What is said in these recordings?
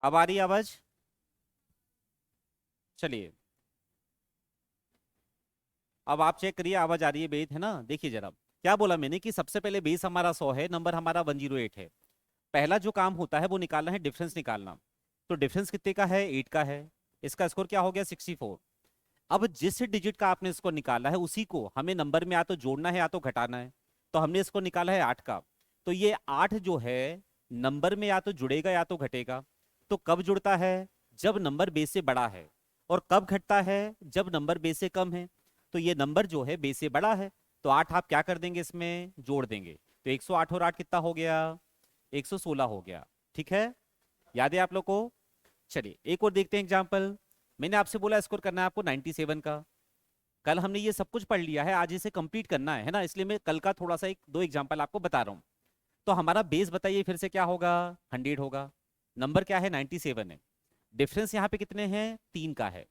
अब आ रही है आवाज? चलिए, अब आप चेक करिए, आवाज आ रही है, बेस है ना? देखिए जरा, क्या बोला मैंने कि सबसे पहले बेस हमारा 100 है, नंबर हमारा 108 है। पहला जो काम होता है वो निकालना है, डिफरेंस निकालना। तो डिफरेंस कितने का है? 8 का है। इसका स्कोर क्या हो गया? 64। अब जिस डिजिट का आपने इसको निकाला है उसी को हमें नंबर में या तो जोड़ना है या तो घटाना है। तो हमने इसको निकाला है 8 का। तो ये 8 जो है नंबर में या तो जुड़ेगा या तो घटेगा। तो कब जुड़ता है? जब नंबर बेस से बड़ा है। और कब घटता है? जब नंबर बेस से कम है। तो ये नंबर जो है बेस से बड़ा है। तो 8 आप क्या कर देंगे, इसमें जोड़ देंगे। तो 108 और 8 कितना हो गया? 116 हो गया। ठीक है, याद है आप लोग को? चलिए एक और देखते हैं एग्जाम्पल। मैंने आपसे बोला स्कोर करना है आपको 97 का। कल हमने ये सब कुछ पढ़ लिया है, आज इसे कंप्लीट करना है ना, इसलिए मैं कल का थोड़ा सा एक दो एग्जाम्पल आपको बता रहा हूँ। तो हमारा बेस बताइए फिर से क्या होगा? 100 होगा। नंबर क्या है? 97 है। डिफरेंस यहाँ पे कितने हैं? 3 का है।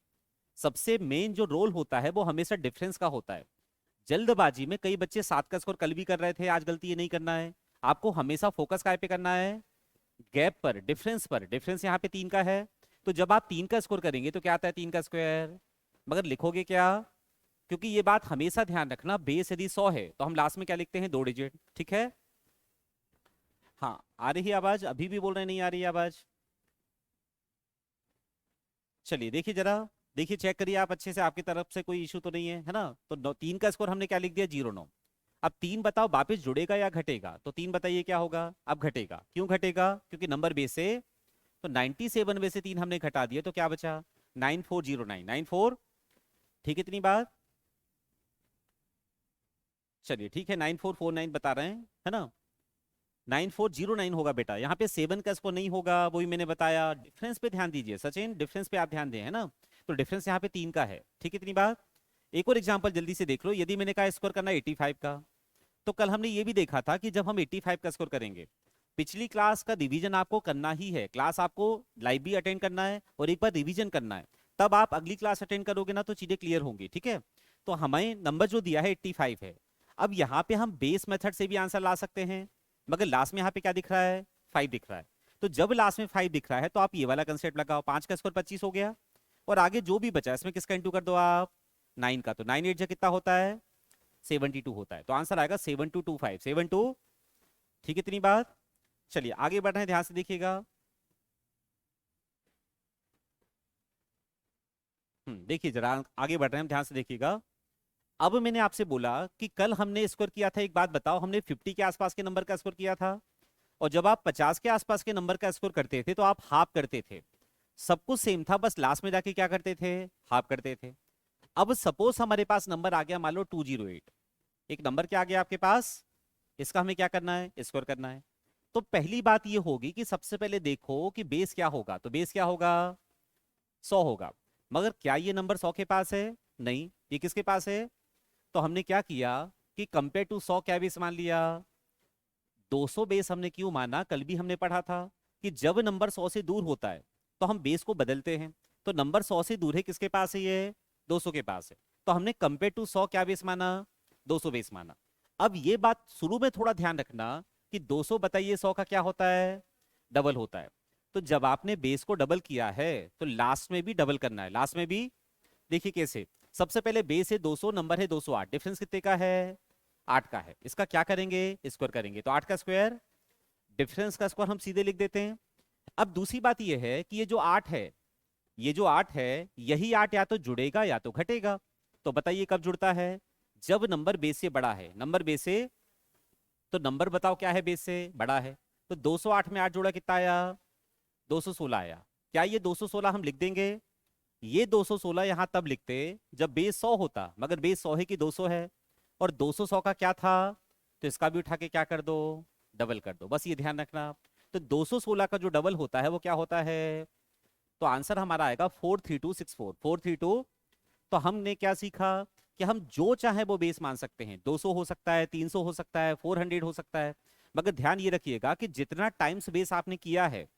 सबसे मेन जो रोल होता है वो हमेशा डिफरेंस का होता है। जल्दबाजी में कई बच्चे 7 का स्कोर कल भी कर रहे थे, आज गलती ये नहीं करना है। आपको हमेशा फोकस काय पे करना है? गैप पर, डिफरेंस पर। डिफरेंस यहाँ पे 3 का है। तो जब आप 3 का स्कोर करेंगे तो क्या आता है? 3 का स्क्वायर। मगर लिखोगे क्या? क्योंकि ये बात हमेशा ध्यान रखना, बेस यदि 100 है तो हम लास्ट में क्या लिखते हैं? 2 डिजिट। ठीक है? हाँ, आ रही है आवाज? अभी भी बोल रहे नहीं आ रही है आवाज? चलिए देखिए जरा, देखिए चेक करिए आप अच्छे से, आपकी तरफ से कोई इशू तो नहीं है, है ना? तो 3 का स्कोर हमने क्या लिख दिया? 09। अब 3 बताओ वापस जुड़ेगा या घटेगा? तो 3 बताइए क्या होगा? अब घटेगा। क्यों घटेगा? क्योंकि नंबर बेस से। तो 97 में से 3 हमने घटा दिया तो क्या बचा? 9409, 94। ठीक है, इतनी बात। चलिए ठीक है, 9449 बता रहे हैं, है ना? 9409 होगा बेटा, यहाँ पे 7 का स्कोर नहीं होगा, वही मैंने बताया। डिफरेंस पे ध्यान दीजिए सचिन, डिफरेंस पे आप ध्यान दें, है ना? तो डिफरेंस यहाँ पे 3 का है। ठीक है, इतनी बात। एक और एग्जांपल जल्दी से देख लो। यदि मैंने कहा स्कोर करना 85 का, तो कल हमने ये भी देखा था कि जब हम 85 का स्कोर करेंगे, पिछली क्लास का रिवीजन आपको करना ही है। क्लास आपको लाइव भी अटेंड करना है और एक बार रिवीजन करना है। तब आप अगली क्लास अटेंड करोगे ना तो चीजें क्लियर होंगी। ठीक है? तो हमें नंबर जो दिया है 85 है। अब यहाँ पे हम बेस मेथड से भी आंसर ला सकते हैं, मगर लास्ट में यहाँ पे क्या दिख रहा है? 5 दिख रहा है। तो जब लास्ट में 5 दिख रहा है तो आप ये वाला कंसेप्ट लगाओ, 5 का स्कोर 25 हो गया। और आगे जो भी बचा इसमें किसका इंटू कर दो आप? 9 का। तो 9 8 जा कितना होता है? 72 होता है। तो आंसर आएगा 7225, 72। ठीक है, इतनी बात। चलिए आगे बढ़ रहे हैं, ध्यान से देखिएगा। देखिए जरा, आगे बढ़ रहे हैं हम, ध्यान से देखिएगा। अब मैंने आपसे बोला कि कल हमने स्कोर किया था, एक बात बताओ, हमने 50 के आसपास के नंबर का स्कोर किया था। और जब आप 50 के आसपास के नंबर का स्कोर करते थे तो आप हाफ करते थे। सब कुछ सेम था, बस लास्ट में जाके क्या करते थे? हाफ करते थे। अब सपोज हमारे पास नंबर आ गया, मान लो 208। एक नंबर क्या आ गया आपके पास? इसका हमें क्या करना है? स्कोर करना है। तो पहली बात ये होगी कि सबसे पहले देखो कि बेस क्या होगा। तो बेस क्या होगा? 100 होगा। मगर क्या ये नंबर 100 के पास है? नहीं। ये किसके पास है? तो हमने क्या किया कि कंपेयर टू 100 क्या बेस मान लिया? 200 बेस हमने क्यों माना? कल भी हमने पढ़ा था कि जब नंबर 100 से दूर होता है तो हम बेस को बदलते हैं। तो नंबर 100 से दूर है, किसके पास है ये? 200 के पास है। तो हमने कंपेयर टू 100 क्या बेस माना? 200 बेस माना। अब ये बात शुरू में थोड़ा ध्यान रखना कि 200 बताइए 100 का क्या होता है? डबल होता है। तो जब आपने बेस को डबल किया है तो लास्ट में भी डबल करना है, लास्ट में भी। देखिए कैसे। सबसे पहले बेस है 200, नंबर है 208, डिफरेंस कितने का है? 8 का है। इसका क्या करेंगे? स्क्वायर करेंगे। तो 8 का स्क्वायर, डिफरेंस का स्क्वायर हम सीधे लिख देते हैं। अब दूसरी बात यह है कि ये जो 8 है, ये जो 8 है, यही 8 या तो जुड़ेगा या तो घटेगा। तो बताइए कब जुड़ता है? जब नंबर बेस से बड़ा है। नंबर बेस से, तो नंबर बताओ क्या है बेस से बड़ा है? तो 208 में 8 जोड़ा कितना आया? 216 आया। क्या ये 216 हम लिख देंगे? ये 216 यहां तब लिखते जब बेस 100 होता, मगर बेस 100 है कि 200 है? और 200 100 का क्या था? तो इसका भी उठा के क्या कर दो? डबल कर दो, बस ये ध्यान रखना। तो 216 का जो डबल होता है वो क्या होता है? तो आंसर हमारा आएगा 43264, 432। तो हमने क्या सीखा कि हम जो चाहे वो बेस मान सकते हैं। 200 हो सकता है, 300 हो सकता है, 400 हो सकता है। मगर ध्यान ये रखिएगा कि जितना टाइम्स बेस आपने किया है,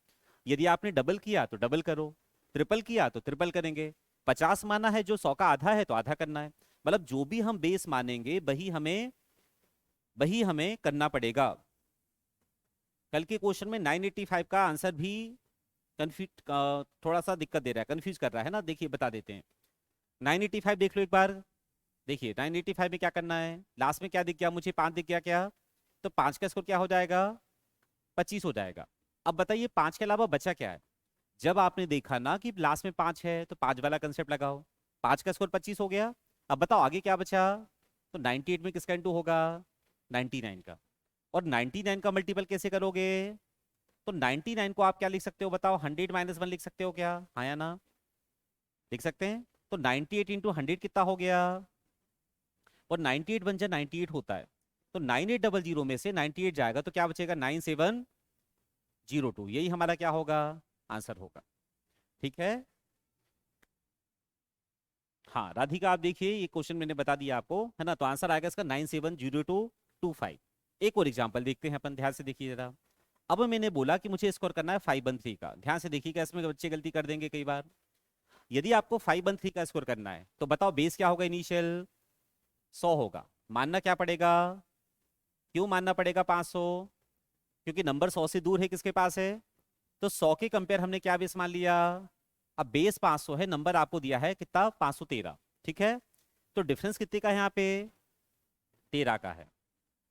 यदि आपने डबल किया तो डबल करो, ट्रिपल किया तो ट्रिपल करेंगे। 50 माना है जो 100 का आधा है तो आधा करना है। मतलब जो भी हम बेस मानेंगे वही हमें करना पड़ेगा। कल के क्वेश्चन में 985 का आंसर भी कंफ्यूज, थोड़ा सा दिक्कत दे रहा है, कंफ्यूज कर रहा है ना, देखिए बता देते हैं। 985 देख लो एक बार। देखिए 985 में क्या करना है, लास्ट में क्या दिख गया मुझे, 5 दिख गया क्या, तो 5 का स्कोर क्या हो जाएगा, 25 हो जाएगा। अब बताइए 5 के अलावा बचा क्या है। जब आपने देखा ना कि लास्ट में 5 है तो 5 वाला कंसेप्ट लगाओ, 5 का स्कोर 25 हो गया। अब बताओ आगे क्या बचा, तो 98 में किसका इंटू होगा, 99 का। और 99 का मल्टीपल कैसे करोगे, तो 99 को आप क्या लिख सकते हो बताओ, 100 माइनस 1 लिख सकते हो क्या, हाँ या ना, लिख सकते हैं। तो 98 इंटू 100 कितना हो गया, और 98 बन जा 98 होता है, तो 9800 में से 98 जाएगा तो क्या बचेगा, 9702, यही हमारा क्या होगा, आंसर होगा। ठीक है। हाँ राधिका आप देखिए ये क्वेश्चन मैंने बता दिया आपको, है ना, तो आंसर आएगा इसका 970225। एक और एग्जांपल देखते हैं अपन, ध्यान से देखिए जरा। अब मैंने बोला कि मुझे स्कोर करना है 513 का, ध्यान से देखिएगा, इसमें बच्चे गलती कर देंगे कई बार। यदि आपको 513 का स्कोर करना है तो बताओ बेस क्या होगा, इनिशियल 100 होगा, मानना क्या पड़ेगा, क्यों मानना पड़ेगा 500, क्योंकि नंबर 100 से दूर है किसके पास है, तो 100 के कंपेयर हमने क्या बेस मान लिया, अब बेस 500 है, नंबर आपको दिया है कितना 513, ठीक है। तो डिफरेंस कितने का है यहाँ पे, 13 का है।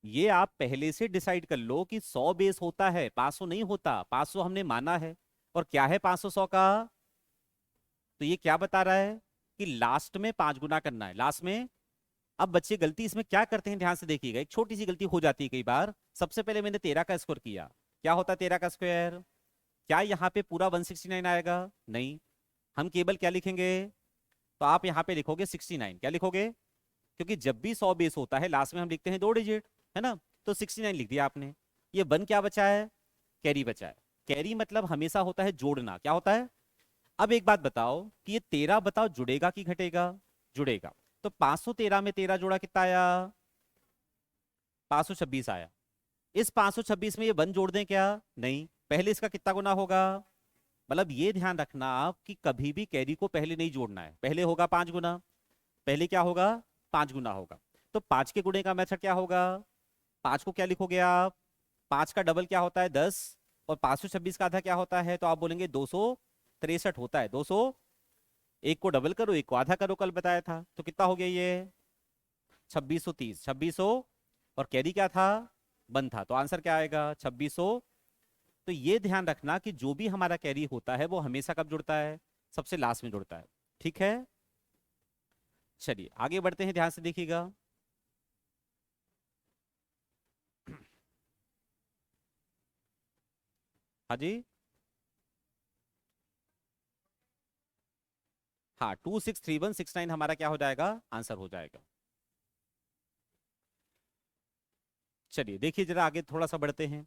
ये आप पहले से डिसाइड कर लो कि 100 बेस होता है, 500 नहीं होता, 500 हमने माना है। और क्या है 500 100 का, तो ये क्या बता रहा है कि लास्ट में 5 गुना करना है, लास्ट में। अब बच्चे गलती इसमें क्या करते हैं, ध्यान से देखिएगा, एक छोटी सी गलती हो जाती है कई बार। सबसे पहले मैंने 13 का स्कोर किया, क्या होता है 13 का स्क्वायर, क्या यहाँ पे पूरा 169 आएगा, नहीं, हम केवल क्या लिखेंगे, तो आप यहाँ पे लिखोगे 69, क्या लिखोगे, क्योंकि जब भी 100 बेस होता है लास्ट में हम लिखते हैं 2 डिजिट, है ना, तो 69 लिख दिया आपने। ये 1 क्या बचा है, कैरी बचा है। कैरी मतलब हमेशा होता है जोड़ना, क्या होता है। अब एक बात बताओ कि ये 13 बताओ जुड़ेगा कि घटेगा, जुड़ेगा। तो 513 में 13 जोड़ा कितना आया, 526 आया। इस 526 में ये 1 जोड़ दें क्या, नहीं, पहले इसका कितना गुना होगा, मतलब ये ध्यान रखना आप कि कभी भी कैरी को पहले नहीं जोड़ना है, पहले होगा 5 गुना, पहले क्या होगा 5 गुना होगा। तो 5 के गुणे का मेथड क्या होगा, 5 को क्या लिखोगे आप, 5 का डबल क्या होता है 10, और 526 का आधा क्या होता है, तो आप बोलेंगे 263 होता है, 200, एक को डबल करो एक को आधा करो, कल बताया था, तो कितना हो गया ये 2630, 2600, और कैरी क्या था 1 था, तो आंसर क्या आएगा 2600। तो ये ध्यान रखना कि जो भी हमारा कैरी होता है वो हमेशा कब जुड़ता है, सबसे लास्ट में जुड़ता है, ठीक है। चलिए आगे बढ़ते हैं, ध्यान से देखिएगा। हाँ जी, हाँ 263169 हमारा क्या हो जाएगा, आंसर हो जाएगा। चलिए देखिए जरा आगे थोड़ा सा बढ़ते हैं।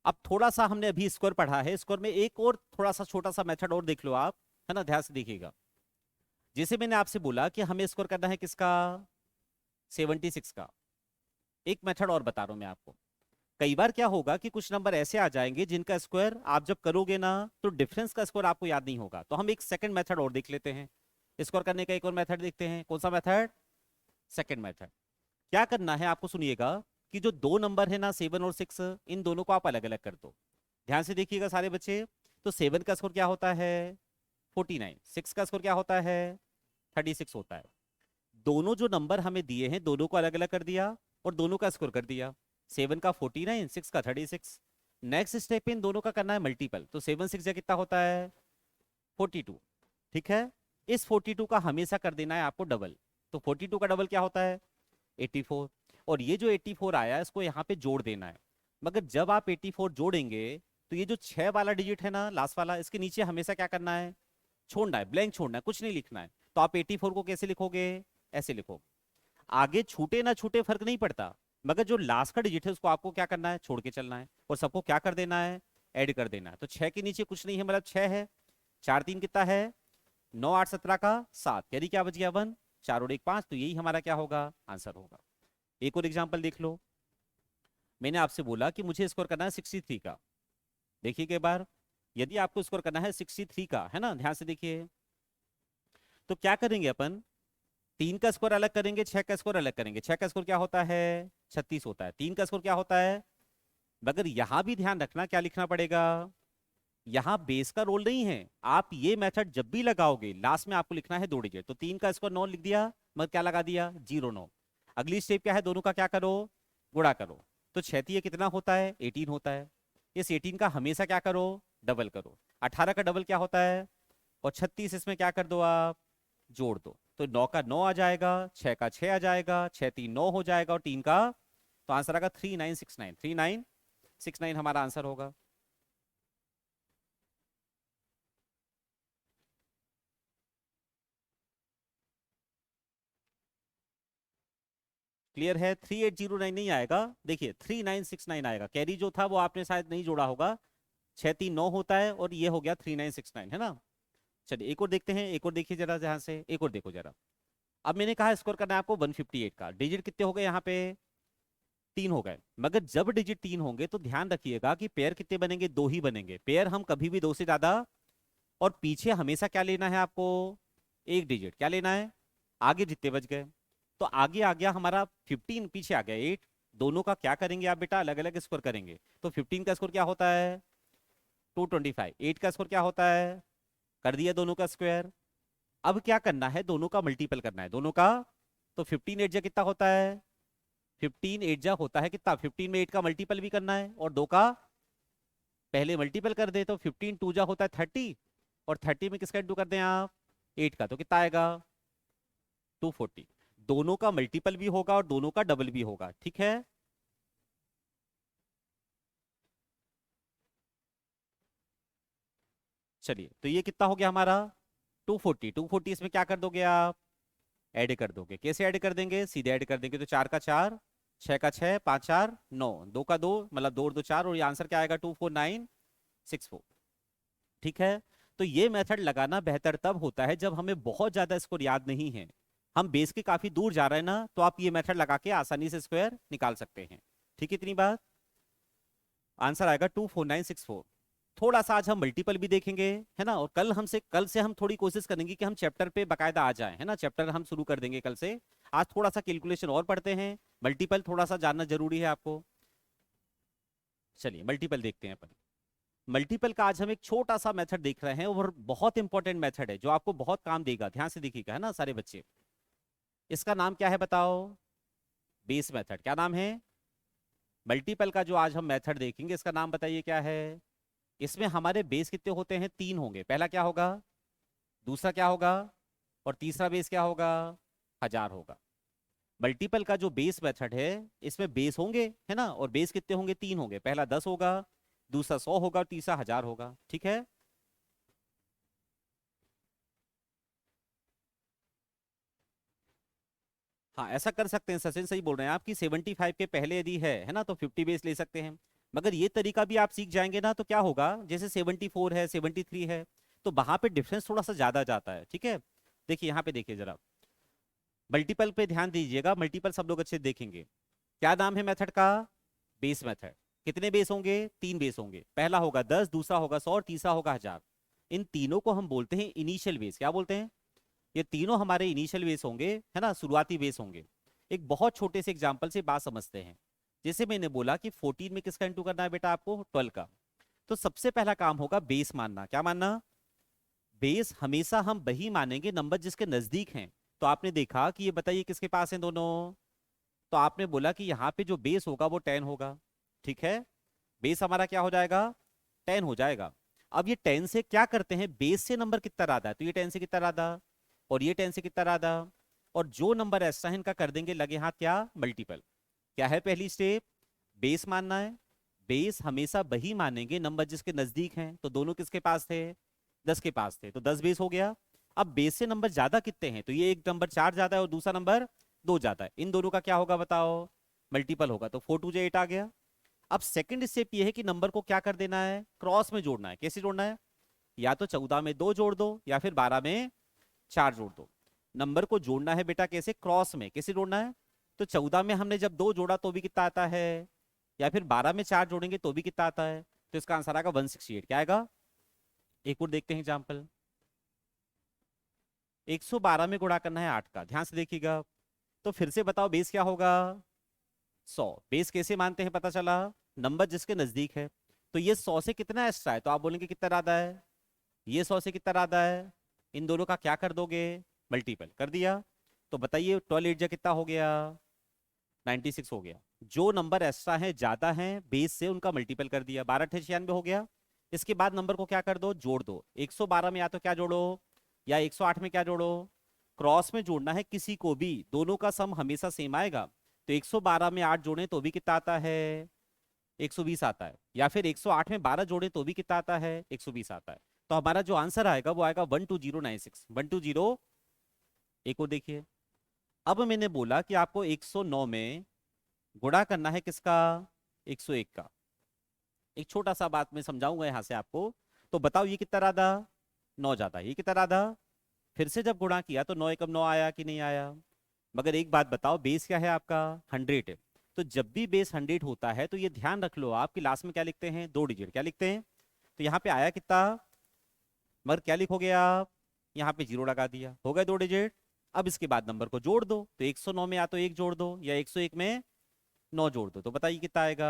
अब थोड़ा सा हमने अभी स्कोर पढ़ा है, स्कोर में एक और थोड़ा सा छोटा सा मेथड और देख लो आप, है ना, ध्यान से देखिएगा। जैसे मैंने आपसे बोला कि हमें स्कोर करना है किसका, 76 का। एक मेथड और बता रहा हूं मैं आपको। कई बार क्या होगा कि कुछ नंबर ऐसे आ जाएंगे जिनका स्क्वायर आप जब करोगे ना तो डिफरेंस का स्कोर आपको याद नहीं होगा, तो हम एक सेकंड मेथड और देख लेते हैं, स्कोर करने का एक और मेथड देखते हैं, कौन सा मेथड, सेकंड मेथड। क्या करना है आपको, सुनिएगा कि जो दो नंबर है ना 7 और 6, इन दोनों को आप अलग अलग कर दो। ध्यान से देखिएगा सारे बच्चे। तो 7 का स्कोर क्या होता है 49, 6 का स्कोर क्या होता है 36 होता है। दोनों जो नंबर हमें दिए हैं दोनों को अलग अलग कर दिया और दोनों का स्कोर कर दिया, 7 का 49, 6 का 36। नेक्स्ट स्टेप इन दोनों का करना है मल्टीपल, तो 7 6 जा कितना होता है 42, ठीक है। इस 42 का हमेशा कर देना है आपको डबल, तो 42 का डबल क्या होता है 84, और ये जो 84 आया है इसको यहाँ पे जोड़ देना है। मगर जब आप 84 जोड़ेंगे तो ये जो 6 वाला डिजिट है ना लास्ट वाला, इसके नीचे हमेशा क्या करना है, छोड़ना है, ब्लैंक छोड़ना है, कुछ नहीं लिखना है। तो आप 84 को कैसे लिखोगे, ऐसे लिखो। आगे छूटे ना छूटे फर्क नहीं पड़ता, मगर जो लास्ट का डिजिट है उसको आपको क्या करना है, छोड़ के चलना है, और सबको क्या कर देना है, ऐड कर देना है। तो 6 के नीचे कुछ नहीं है, मतलब 6 है, 4 3 कितना है 9 8 17 का 7, यानी क्या बच गया 1, 4 और 1 5, तो यही हमारा क्या होगा, आंसर होगा। एक और एग्जाम्पल देख लो। मैंने आपसे बोला कि मुझे स्कोर करना है 63 का। देखिए एक बार, यदि आपको स्कोर करना है 63 का, है ना, ध्यान से देखिए, तो क्या करेंगे अपन, 3 का स्कोर अलग करेंगे, 6 का स्कोर अलग करेंगे। 6 का स्कोर क्या होता है 36 होता है, 3 का स्कोर क्या होता है, मगर यहां भी ध्यान रखना क्या लिखना पड़ेगा, यहाँ बेस का रोल नहीं है। आप ये मेथड जब भी लगाओगे लास्ट में आपको लिखना है 2 डिजिट। तो 3 का स्क्वायर 9 लिख दिया, मतलब क्या लगा दिया 0 9। अगली स्टेप क्या है, दोनों का क्या करो, गुणा करो। तो 6 कितना होता है 18 होता है। इस 18 का हमेशा क्या करो, डबल करो। 18 का डबल क्या होता है, और 36 इसमें क्या कर दो आप, जोड़ दो। तो 9 का 9 आ जाएगा, 6 का 6 आ जाएगा, 6 3 9 हो जाएगा, और 3 का, तो आंसर आएगा 3969। 3969 हमारा आंसर होगा। क्लियर है, 3809 नहीं आएगा, देखिए 3969 आएगा। कैरी जो था वो आपने शायद नहीं जोड़ा होगा, 6 3 9 होता है, और ये हो गया 3969, है ना। चलिए एक और देखते हैं, एक और देखिए जरा, जहां से एक और देखो जरा। अब मैंने कहा स्कोर करना है आपको 158 का। डिजिट कितने हो गए यहाँ पे, 3 हो गए। मगर जब डिजिट 3 होंगे तो ध्यान रखिएगा कि पेयर कितने बनेंगे, 2 ही बनेंगे। पेयर हम कभी भी 2 से ज्यादा, और पीछे हमेशा क्या लेना है आपको, 1 डिजिट। क्या लेना है, आगे जितने बच गए। तो आगे आ गया हमारा 15, पीछे आ गया 8। दोनों का क्या करेंगे आप बेटा, अलग अलग स्कोर करेंगे। तो 15 का स्कोर क्या होता है 225, 8 का स्कोर क्या होता है, कर दिया दोनों का स्क्वायर। अब क्या करना है, दोनों का मल्टीपल करना है, दोनों का। तो 15 8 जा कितना होता है, 15 8 जा होता है कितना, 15 में 8 का मल्टीपल भी करना है, और 2 का पहले मल्टीपल कर दे। तो 15 2 जा होता है 30, और 30 में किसका इंटू कर दें आप, 8 का। तो कितना आएगा 240। दोनों का मल्टीपल भी होगा और दोनों का डबल भी होगा, ठीक है। चलिए तो ये कितना हो गया हमारा 240। 240 इसमें क्या कर दोगे आप, ऐड कर दोगे। कैसे ऐड कर देंगे, सीधे ऐड कर देंगे। तो 4 का 4, 6 का 6, 5 4 9, 2 का 2, मतलब 2 और 2 4, और ये आंसर क्या आएगा 24964। ठीक है। तो ये मेथड लगाना बेहतर तब होता है जब हमें बहुत ज्यादा स्कोर याद नहीं है, हम बेस के काफी दूर जा रहे हैं ना, तो आप ये मेथड लगा के आसानी से स्क्वायर निकाल सकते हैं। ठीक है, इतनी बात। आंसर आएगा 24964। थोड़ा सा आज हम मल्टीपल भी देखेंगे, है ना। और कल से हम थोड़ी कोशिश करेंगे कि हम चैप्टर पे बकायदा आ जाएं, है ना। चैप्टर हम शुरू कर देंगे कल से। आज थोड़ा सा कैलकुलेशन और पढ़ते हैं, मल्टीपल थोड़ा सा जानना जरूरी है आपको। चलिए मल्टीपल देखते हैं अपन। मल्टीपल का आज हम एक छोटा सा मेथड देख रहे हैं, और बहुत इंपॉर्टेंट मेथड है जो आपको बहुत काम देगा। ध्यान से देखिएगा, है ना सारे बच्चे। इसका नाम क्या है बताओ, बेस मेथड। क्या नाम है, मल्टीपल का जो आज हम मेथड देखेंगे इसका नाम बताइए क्या है। इसमें हमारे बेस कितने होते हैं, 3 होंगे। पहला क्या होगा, दूसरा क्या होगा, और तीसरा बेस क्या होगा, 1000 होगा। मल्टीपल का जो बेस मेथड है, इसमें बेस होंगे, है ना, और बेस कितने होंगे, 3 होंगे। पहला 10 होगा, दूसरा 100 होगा, और तीसरा 1000 होगा, ठीक है। हाँ ऐसा कर सकते हैं, सचिन सही बोल रहे हैं आप, कि 75 के पहले यदि है ना, तो 50 बेस ले सकते हैं। मगर ये तरीका भी आप सीख जाएंगे ना, तो क्या होगा, जैसे 74 है, 73 है, तो वहां पे डिफरेंस थोड़ा सा ज्यादा जाता है, ठीक है। देखिए यहाँ पे देखिए जरा, मल्टीपल पे ध्यान दीजिएगा। मल्टीपल सब लोग अच्छे से देखेंगे। क्या नाम है मेथड का, बेस मेथड। कितने बेस होंगे, 3 बेस होंगे। पहला होगा 10, दूसरा होगा 100, और तीसरा होगा 1000। इन तीनों को हम बोलते हैं इनिशियल बेस। क्या बोलते हैं, ये तीनों हमारे इनिशियल बेस होंगे, है ना, शुरुआती बेस होंगे। एक बहुत छोटे से एग्जांपल से बात समझते हैं। जैसे मैंने बोला कि 14 में किसका इंटू करना है बेटा आपको, 12 का। तो सबसे पहला काम होगा बेस मानना। क्या मानना, बेस हमेशा हम वही मानेंगे नंबर जिसके नजदीक हैं। तो आपने देखा कि ये बताइए किसके पास है दोनों, तो आपने बोला कि यहाँ पे जो बेस होगा वो 10 होगा, ठीक है। बेस हमारा क्या हो जाएगा, 10 हो जाएगा। अब ये 10 से क्या करते हैं, बेस से नंबर कितना रहा था, तो ये 10 से कितना रहा था, और ये 10 से कितना रहा था, और जो नंबर एक्स्ट्रा है इनका कर देंगे लगे हाथ क्या, मल्टीपल। क्या है पहली स्टेप, बेस मानना है। बेस हमेशा वही मानेंगे नंबर जिसके नजदीक हैं। तो दोनों किसके पास थे, 10 के पास थे, तो 10 बेस हो गया। अब बेस से नंबर ज्यादा कितने हैं, तो ये एक नंबर 4 ज्यादा है और दूसरा नंबर 2 ज्यादा है। इन दोनों का क्या होगा बताओ, मल्टीपल होगा। तो 4 2 8 आ गया। अब सेकंड स्टेप ये है कि नंबर को क्या कर देना है, क्रॉस में जोड़ना है। कैसे जोड़ना है, या तो 14 में 2 जोड़ दो, या फिर 12 में 4 जोड़ दो। नंबर को जोड़ना है बेटा कैसे, क्रॉस में। कैसे जोड़ना है, तो 14 में हमने जब 2 जोड़ा तो भी कितना आता है, या फिर 12 में 4 जोड़ेंगे तो भी कितना आता है। तो इसका आंसर आएगा 168। क्या आएगा, एक और देखते हैं एग्जाम्पल। 112 में गुणा करना है 8 का, ध्यान से देखिएगा। तो फिर से बताओ बेस क्या होगा, 100। बेस कैसे मानते हैं पता चला, नंबर जिसके नजदीक है। तो ये 100 से कितना एक्स्ट्रा है, तो आप बोलेंगे कितना ज्यादा है, ये 100 से कितना ज्यादा है, इन दोनों का क्या कर दोगे, मल्टीपल कर दिया। तो बताइए 12 8 कितना हो गया, 96 हो गया। जो नंबर एक्स्ट्रा है ज्यादा है बेस से, उनका मल्टीपल कर दिया, 12 8 96 हो गया। इसके बाद नंबर को क्या कर दो, जोड़ दो। 112 में या तो क्या जोड़ो, या 108 में क्या जोड़ो, क्रॉस में जोड़ना है किसी को भी, दोनों का सम हमेशा सेम आएगा। तो 112 में 8 जोड़े तो भी कितना आता है, 120 आता है। या फिर 108 में 12 जोड़े तो भी कितना आता है, 120 आता है। तो हमारा जो आंसर आएगा वो आएगा 12096, 120। एक और देखिए, अब मैंने बोला कि आपको 109 में गुणा करना है किसका, 101 का। एक छोटा सा बात मैं समझाऊंगा यहां से आपको। तो बताओ ये कितना राधा, 9 जाता है, ये कितना राधा, फिर से जब गुणा किया तो 9 एकम 9 आया कि नहीं आया। मगर एक बात बताओ, बेस क्या है आपका, 100 है। तो जब भी बेस 100 होता है तो ये ध्यान रख लो, आपकी लास्ट में क्या लिखते हैं, 2 डिजिट क्या लिखते हैं। तो यहाँ पे आया कितना, मगर क्या लिखोगे आप, यहाँ पे 0 लगा दिया, हो गए 2 डिजिट। अब इसके बाद नंबर को जोड़ दो, तो 109 में या तो 1 जोड़ दो, या 101 में 9 जोड़ दो। तो बताइए कितना आएगा,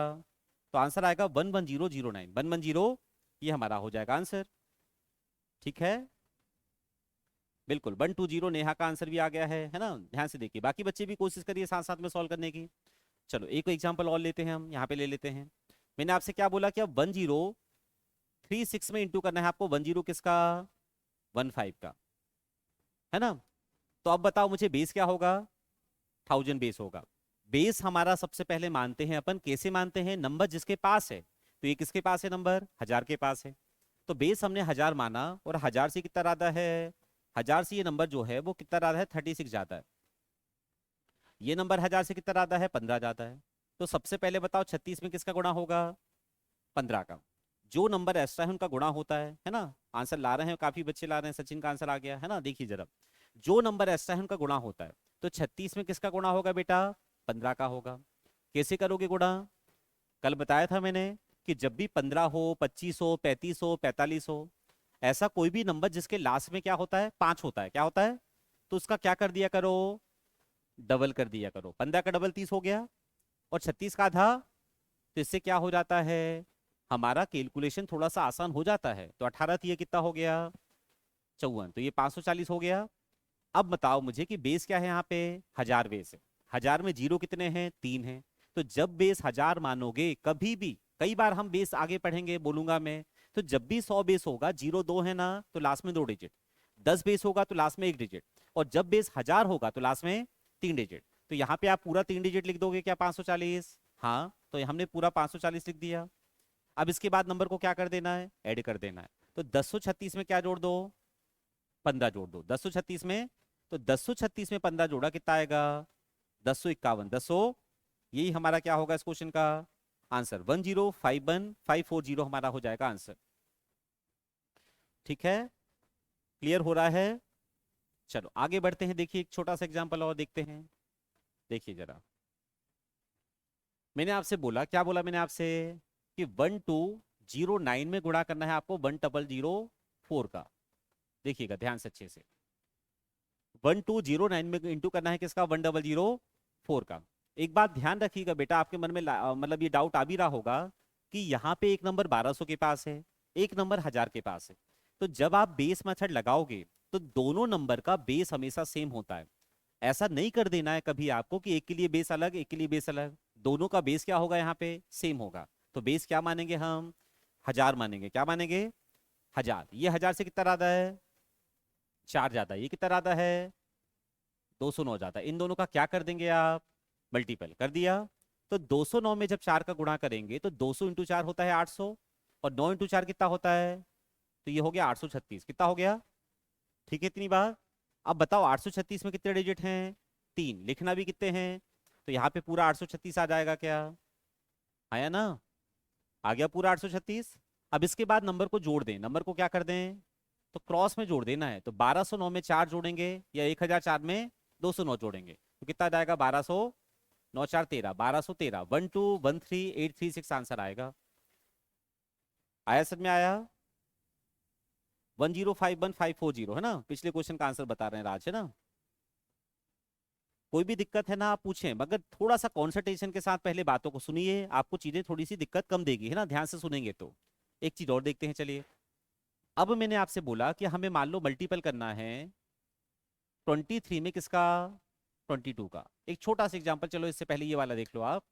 तो आंसर आएगा 11009, 110, ये हमारा हो जाएगा आंसर। ठीक है, बिल्कुल 120 नेहा का आंसर भी आ गया है ना। ध्यान से देखिए, बाकी बच्चे भी कोशिश करिए साथ साथ में सॉल्व करने की। चलो एक एग्जांपल और लेते हैं, हम यहाँ पे ले लेते हैं। मैंने आपसे क्या बोला कि अब 1036 में इंटू करना है आपको, 10 किसका, 15 का, है ना। तो अब बताओ मुझे बेस क्या होगा, 1000 बेस होगा। बेस हमारा सबसे पहले मानते हैं अपन, कैसे मानते हैं, नंबर जिसके पास है। तो ये किसके पास है नंबर, 1000 के पास है। तो बेस हमने 1000 माना, और 1000 से कितना ज्यादा है, 1000 से ये नंबर जो है वो कितना ज्यादा है, 36 ज्यादा है। ये नंबर 1000 से कितना ज्यादा है, 15 ज्यादा है। तो सबसे पहले बताओ 36 में किसका गुणा होगा, 15 का। जो नंबर एक्स्ट्रा है उनका गुणा होता है ना। आंसर ला रहे हैं, काफी बच्चे ला रहे हैं, सचिन का आंसर आ गया है ना। देखिए जरा, जो नंबर एक्स्ट्रा है उनका गुणा होता है। तो 36 में किसका गुणा होगा बेटा, 15 का होगा। कैसे करोगे गुणा, कल बताया था मैंने कि जब भी 15 हो, 25 हो, 35 हो, 45 हो, ऐसा कोई भी नंबर जिसके लास्ट में क्या होता है, 5 होता है, क्या होता है, तो उसका क्या कर दिया करो, डबल कर दिया करो। 15 का डबल 30 हो गया, और 36 का आधा। तो इससे क्या हो जाता है, हमारा कैलकुलेशन थोड़ा सा आसान हो जाता है। तो 18 ये कितना हो गया, 54, तो ये 540 हो गया। अब बताओ मुझे कि बेस क्या है यहाँ पे, 1000 बेस है। 1000 में जीरो कितने हैं, 3 हैं। तो जब बेस 1000 मानोगे कभी भी, कई बार हम बेस आगे पढ़ेंगे बोलूंगा मैं, तो जब भी 100 बेस होगा, 0 2 है ना, तो लास्ट में 2 डिजिट। 10 बेस होगा तो लास्ट में 1 डिजिट। और जब बेस 1000 होगा तो लास्ट में 3 डिजिट। तो यहाँ पे आप पूरा 3 डिजिट लिख दोगे क्या, 540, हाँ, तो हमने पूरा 540 लिख दिया। अब इसके बाद नंबर को क्या कर देना है, ऐड कर देना है। तो 1036 में क्या जोड़ दो, 15 जोड़ दो 1036 में। तो 1036 में 15 जोड़ा कितना आएगा, 1051, 10, यही हमारा क्या होगा इस क्वेश्चन का आंसर, 1051540 हमारा हो जाएगा आंसर। ठीक है, क्लियर हो रहा है। चलो आगे बढ़ते हैं, देखिए एक छोटा सा एग्जांपल और देखते हैं। देखिए जरा, मैंने आपसे बोला, क्या बोला मैंने आपसे, कि 1209 में गुणा करना है आपको 1004 का। देखिएगा ध्यान से अच्छे से, 1209 में इंटू करना है किसका, 1004 का। एक बात ध्यान रखिएगा बेटा, आपके मन में मतलब ये डाउट आ भी रहा होगा कि यहाँ पे एक नंबर 1200 के पास है, एक नंबर 1000 के पास है। तो जब आप बेस मेथड लगाओगे तो दोनों नंबर का बेस हमेशा सेम होता है। ऐसा नहीं कर देना है कभी आपको कि एक के लिए बेस अलग, एक के लिए बेस अलग। दोनों का बेस क्या होगा, यहाँ पे सेम होगा। तो बेस क्या मानेंगे हम, 1000 मानेंगे। क्या मानेंगे, 1000। ये 1000 से कितना ज्यादा है, 4 ज्यादा है। ये कितना ज्यादा है, 209 जाता है। इन दोनों का क्या कर देंगे आप, मल्टीपल कर दिया। तो 209 में जब 4 का गुणा करेंगे तो 200 इंटू 4 होता है 800, और 9 इंटू 4 कितना होता है, तो ये हो गया 836। कितना हो गया, ठीक है इतनी बार। अब बताओ 836 में कितने डिजिट हैं, 3। लिखना भी कितने हैं, तो यहाँ पे पूरा 836 आ जाएगा क्या, आया ना, आ गया पूरा 836। अब इसके बाद नंबर को जोड़ दें, नंबर को क्या कर दें, तो क्रॉस में जोड़ देना है। तो 1209 में 4 जोड़ेंगे, या 1004 में 209 जोड़ेंगे, तो कितना आ जाएगा, 1200, 9 4 13, 1213, 1213836 आंसर आएगा। आया समझ में आया, 1051540 है ना। पिछले क्वेश्चन का आंसर बता रहे हैं राज, है ना। कोई भी दिक्कत है ना आप पूछें, मगर थोड़ा सा कॉन्संट्रेशन के साथ पहले बातों को सुनिए, आपको चीजें थोड़ी सी दिक्कत कम देगी, है ना, ध्यान से सुनेंगे तो। एक चीज और देखते हैं, चलिए। अब मैंने आपसे बोला कि हमें मान लो मल्टीपल करना है 23 में किसका, 22 का। एक छोटा सा एग्जांपल, चलो इससे पहले ये वाला देख लो आप।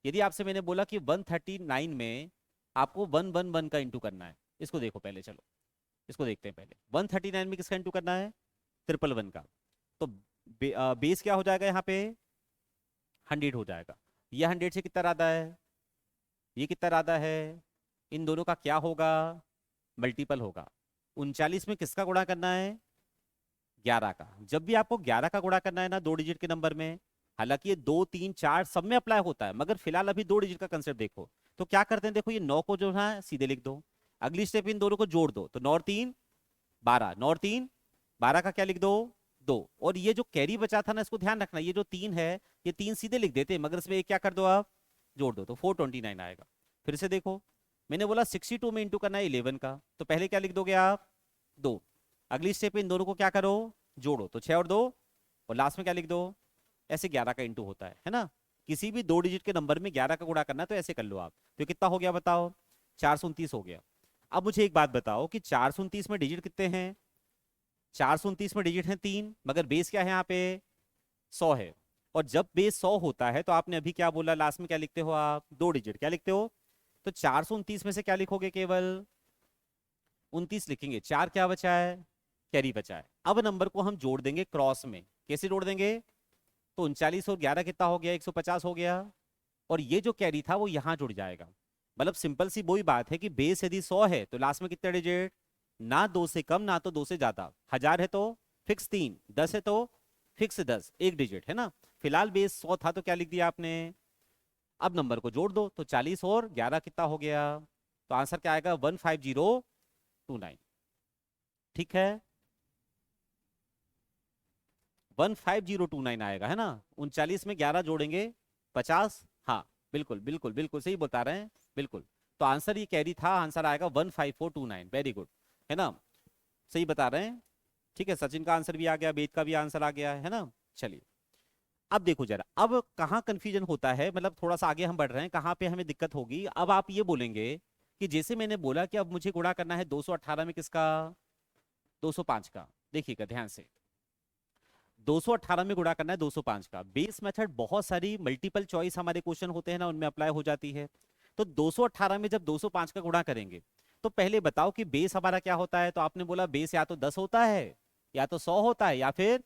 यदि आपसे मैंने बोला कि 139 में आपको 111 का इंटू करना है, इसको देखो पहले, चलो इसको देखते हैं पहले। 139 में किसका इंटू करना है, 111 का। तो बेस क्या हो जाएगा यहाँ पे, 100 हो जाएगा। ये 100 से कितना आता है, ये कितना आता है, इन दोनों का क्या होगा, मल्टीपल होगा। 39 में किसका गुणा करना है, 11 का। जब भी आपको 11 का गुणा करना है ना 2 डिजिट के नंबर में, हालांकि ये 2 3 4 सब में अप्लाई होता है, मगर फिलहाल अभी 2 डिजिट का कंसेप्ट देखो। तो क्या करते हैं, देखो ये 9 को जो है सीधे लिख दो, अगली स्टेप इन दोनों को जोड़ दो, तो 9 और 3 12, 9 और 3 12 का क्या लिख दो, 2। और ये जो कैरी बचा था ना, इसको ध्यान रखना, ये जो 3 है, ये 3 सीधे लिख देते, मगर इसमें एक क्या कर दो आप, जोड़ दो, तो 429 आएगा। फिर से देखो, मैंने बोला 62 में इंटू करना है 11 का, तो पहले क्या लिख दोगे आप, 2। अगली स्टेप इन दोनों को क्या करो, जोड़ो, तो 6 और 2, और लास्ट में क्या लिख दो, ऐसे 11 का इंटू होता है ना। किसी भी 2 डिजिट के नंबर में 11 का गुणा करना है तो ऐसे कर लो आप। तो कितना हो गया बताओ, 429 हो गया। अब मुझे एक बात बताओ कि 429 में डिजिट कितने हैं, 429 में डिजिट है 3, मगर बेस क्या है यहाँ पे, 100 है। और जब बेस 100 होता है तो आपने अभी क्या बोला, लास्ट में क्या लिखते हो आप, 2 डिजिट, क्या लिखते हो। तो 429 में से क्या लिखोगे, केवल 29 लिखेंगे, 4 क्या बचा है, कैरी बचा है। अब नंबर को हम जोड़ देंगे क्रॉस में, कैसे जोड़ देंगे, तो 39 और 11 कितना हो गया, 150 हो गया। और ये जो कैरी था वो यहां जुड़ जाएगा। मतलब सिंपल सी वही बात है कि बेस यदि 100 है तो लास्ट में कितने डिजिट, ना 2 से कम ना तो 2 से ज्यादा। 1000 है तो फिक्स 3, 10 है तो फिक्स 10, एक डिजिट है ना। फिलहाल बेस 100 था तो क्या लिख दिया आपने। अब नंबर को जोड़ दो, तो 40 और 11 कितना हो गया, तो आंसर क्या आएगा, 15029। ठीक है, 15029 आएगा, है ना। 39 में 11 जोड़ेंगे 50, हाँ बिल्कुल बिल्कुल बिल्कुल सही बता रहे हैं, बिल्कुल। तो आंसर ये कैरी था, आंसर आएगा 15429, वेरी गुड, है ना, सही बता रहे हैं। ठीक है, सचिन का आंसर भी आ गया, वेद का भी आंसर आ गया, है ना। चलिए अब देखो जरा, अब कहाँ कंफ्यूजन होता है, मतलब थोड़ा सा आगे हम बढ़ रहे हैं, कहाँ पे हमें दिक्कत होगी। अब आप ये बोलेंगे कि जैसे मैंने बोला कि अब मुझे गुणा करना है 218 में किसका, 205 का। देखिएगा ध्यान से, 218 में गुणा करना है 205 का। बेस मेथड बहुत सारी मल्टीपल चॉइस हमारे क्वेश्चन होते हैं ना, उनमें अप्लाई हो जाती है। तो 218 में जब 205 का गुणा करेंगे, तो पहले बताओ कि बेस हमारा क्या होता है। तो आपने बोला बेस या तो 10 होता है, या तो 100 होता है, या फिर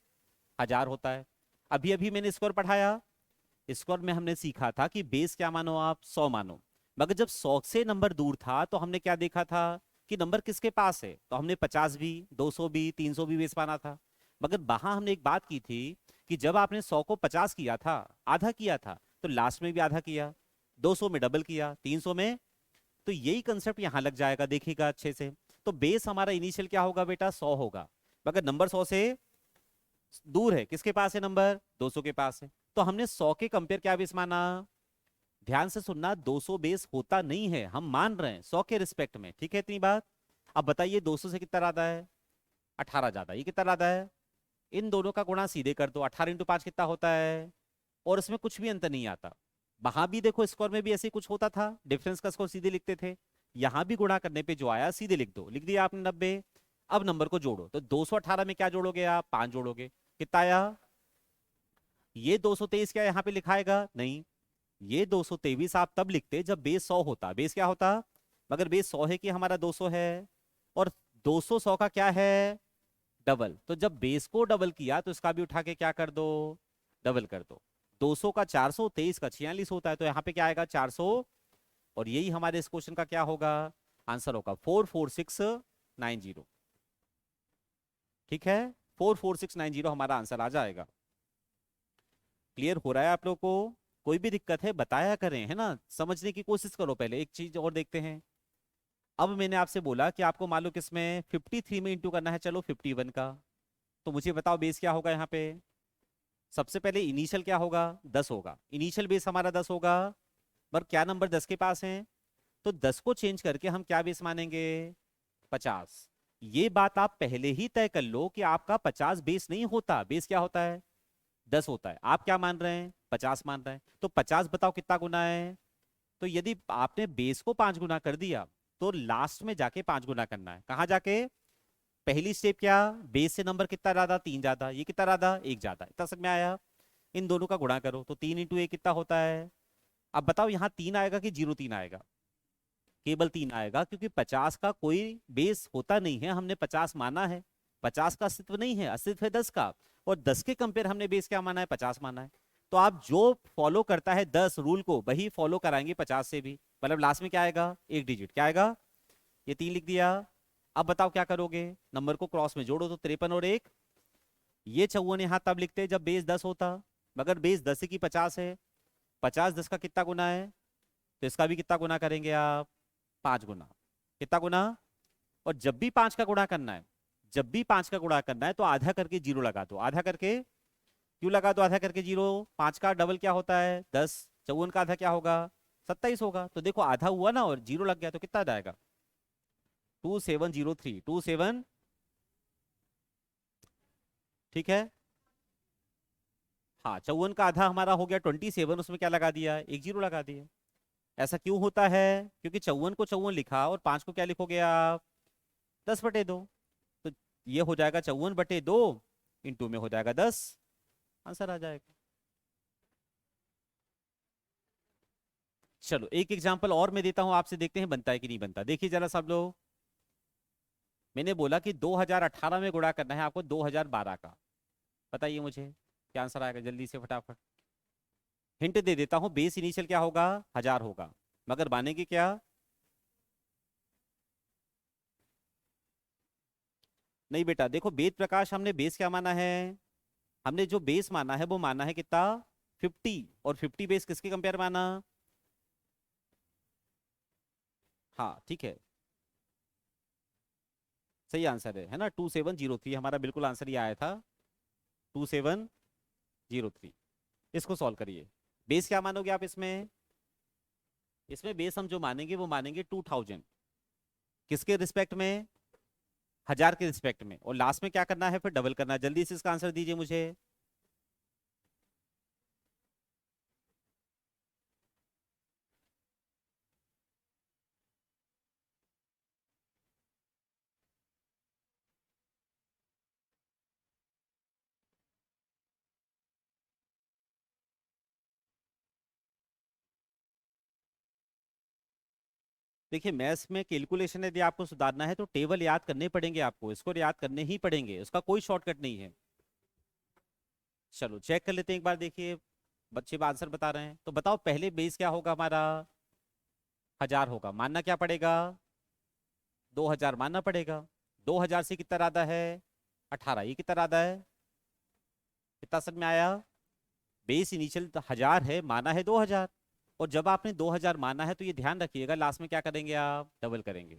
1000 होता है। अभी अभी मैंने स्कोर पढ़ाया, स्कोर में हमने सीखा था कि बेस क्या मानो आप, 100 मानो। मगर जब 100 से नंबर दूर था तो हमने क्या देखा था कि नंबर किसके पास है, तो हमने 50 भी, 200 भी, 300 भी बेस माना था। मगर वहां हमने एक बात की थी कि जब आपने 100 को 50 किया था, आधा किया था, तो लास्ट में भी आधा किया, 200 में डबल किया, 300 में। तो यही कंसेप्ट यहां लग जाएगा, देखिएगा अच्छे से। तो बेस हमारा इनिशियल क्या होगा बेटा, 100 होगा। मगर नंबर 100 से दूर है, किसके पास है नंबर, 200 के पास है। तो हमने 100 के कंपेयर क्या बेस माना, ध्यान से सुनना, 200 बेस होता नहीं है, हम मान रहे हैं 100 के रिस्पेक्ट में, ठीक है इतनी बात। अब बताइए 200 से कितना ज्यादा है, 18 ज्यादा, ये कितना ज्यादा है, इन दोनों का गुणा सीधे कर दो, 18 इंटू 5 कितना होता है, और इसमें कुछ भी अंतर नहीं आता। वहां भी देखो स्कोर में भी ऐसे ही कुछ होता था, डिफरेंस का स्कोर सीधे लिखते थे। यहां भी गुणा करने पे जो आया सीधे लिख दो, लिख दिया आपने 90। अब नंबर को जोड़ो, तो 218 में क्या जोड़ोगे आप, 5 जोड़ोगे, कितना आया, ये 223 क्या यहाँ पे लिखाएगा, नहीं। ये 223 आप तब लिखते जब बेस 100 होता, बेस क्या होता, मगर बेस 100 है कि हमारा 200 है, और 200 100 का क्या है, डबल। तो जब बेस को डबल किया तो इसका भी उठा के क्या कर दो, डबल कर दो। 200 का 400, 23 का 46 होता है, तो यहाँ पे क्या आएगा 400। और यही हमारे इस क्वेश्चन का क्या होगा, आंसर होगा 44690। ठीक है, 44690 हमारा आंसर आ जाएगा। क्लियर हो रहा है आप लोग को, कोई भी दिक्कत है बताया करें, है ना, समझने की कोशिश करो। पहले एक चीज और देखते हैं। अब मैंने आपसे बोला कि आपको मान लो किसमें 53 में इंटू करना है, चलो 51 का। तो मुझे बताओ बेस क्या होगा यहाँ पे, सबसे पहले इनिशियल क्या होगा, 10 होगा, इनिशियल बेस हमारा 10 होगा। पर क्या नंबर 10 के पास है, तो 10 को चेंज करके हम क्या बेस मानेंगे, 50। ये बात आप पहले ही तय कर लो कि आपका 50 बेस नहीं होता, बेस क्या होता है, 10 होता है, आप क्या मान रहे हैं, 50 मान रहे हैं। तो 50 बताओ कितना गुना है। तो यदि आपने बेस को 5 गुना कर दिया तो लास्ट में जाके 5 गुना करना है। कहाँ जाके, पहली स्टेप क्या, बेस से नंबर कितना ज्यादा, 3 ज्यादा, ये कितना ज्यादा, 1 ज्यादा, इतना समझ में आया। इन दोनों का गुणा करो तो 3 × 1 कितना होता है। अब बताओ यहाँ 3 आएगा कि 0 3 आएगा, केवल 3 आएगा, क्योंकि 50 का कोई बेस होता नहीं है, हमने 50 माना है। 50 का अस्तित्व नहीं है, अस्तित्व है 10 का, और 10 के कंपेयर हमने बेस क्या माना है, 50 माना है। तो आप जो फॉलो करता है 10 रूल को वही फॉलो कराएंगे 50 से भी। मतलब लास्ट में क्या आएगा, एक डिजिट क्या आएगा, ये 3 लिख दिया। अब बताओ क्या करोगे, नंबर को क्रॉस में जोड़ो तो 53 और 1, ये 54 यहाँ तब लिखते जब बेस 10 होता, मगर बेस 10 की 50 है। 50 10 का कितना गुना है, तो इसका भी कितना गुना करेंगे आप, 5 गुना। कितना गुना, और जब भी 5 का गुणा करना है, जब भी 5 का गुणा करना है तो आधा करके 0 लगा दो। आधा करके क्यों लगा दो, आधा करके 0, 5 का डबल क्या होता है 10, 54 का आधा क्या होगा 27 होगा। तो देखो आधा हुआ ना और 0 लग गया तो कितना जाएगा, 2703, 27, ठीक है। हाँ 54 का आधा हमारा हो गया 27, उसमें क्या लगा दिया, एक 0 लगा दिया। ऐसा क्यों होता है, क्योंकि 54 को 54 लिखा और 5 को क्या लिखोगे आप, 10/2। तो ये हो जाएगा 54/2, इंटू में हो जाएगा 10, आंसर आ जाएगा। चलो एक एग्जांपल और मैं देता हूं आपसे, देखते हैं बनता है कि नहीं बनता। देखिए जरा सब लोग, मैंने बोला कि 2018 में गुणा करना है आपको 2012 का। बताइए मुझे क्या आंसर आएगा जल्दी से फटाफट। हिंट दे देता हूं, बेस इनिशियल क्या होगा, 1000 होगा, मगर मानेंगे क्या, नहीं बेटा। देखो वेद प्रकाश, हमने बेस क्या माना है, हमने जो बेस माना है वो माना है कितना, 50, और 50 बेस किसके कंपेयर माना, हाँ ठीक है, सही आंसर है ना, 2703 हमारा बिल्कुल आंसर ये आया था, 2703। इसको सॉल्व करिए। बेस क्या मानोगे आप इसमें, इसमें बेस हम जो मानेंगे वो मानेंगे 2000, किसके रिस्पेक्ट में, 1000 के रिस्पेक्ट में, और लास्ट में क्या करना है फिर डबल करना है। जल्दी से इसका आंसर दीजिए मुझे। देखिए मैथ्स में कैलकुलेशन यदि आपको सुधारना है तो टेबल याद करने पड़ेंगे आपको, इसको याद करने ही पड़ेंगे, उसका कोई शॉर्टकट नहीं है। चलो चेक कर लेते हैं एक बार, देखिए बच्चे आंसर बता रहे हैं, तो बताओ पहले बेस क्या होगा हमारा, 1000 होगा, मानना क्या पड़ेगा, 2000 मानना पड़ेगा। 2000 से कितना ज्यादा है, 18, ये कितना ज्यादा है, कितना समझ में आया। बेस इनिशियल 1000 है, माना है 2000, और जब आपने 2000 माना है तो ये ध्यान रखिएगा लास्ट में क्या करेंगे आप, डबल करेंगे।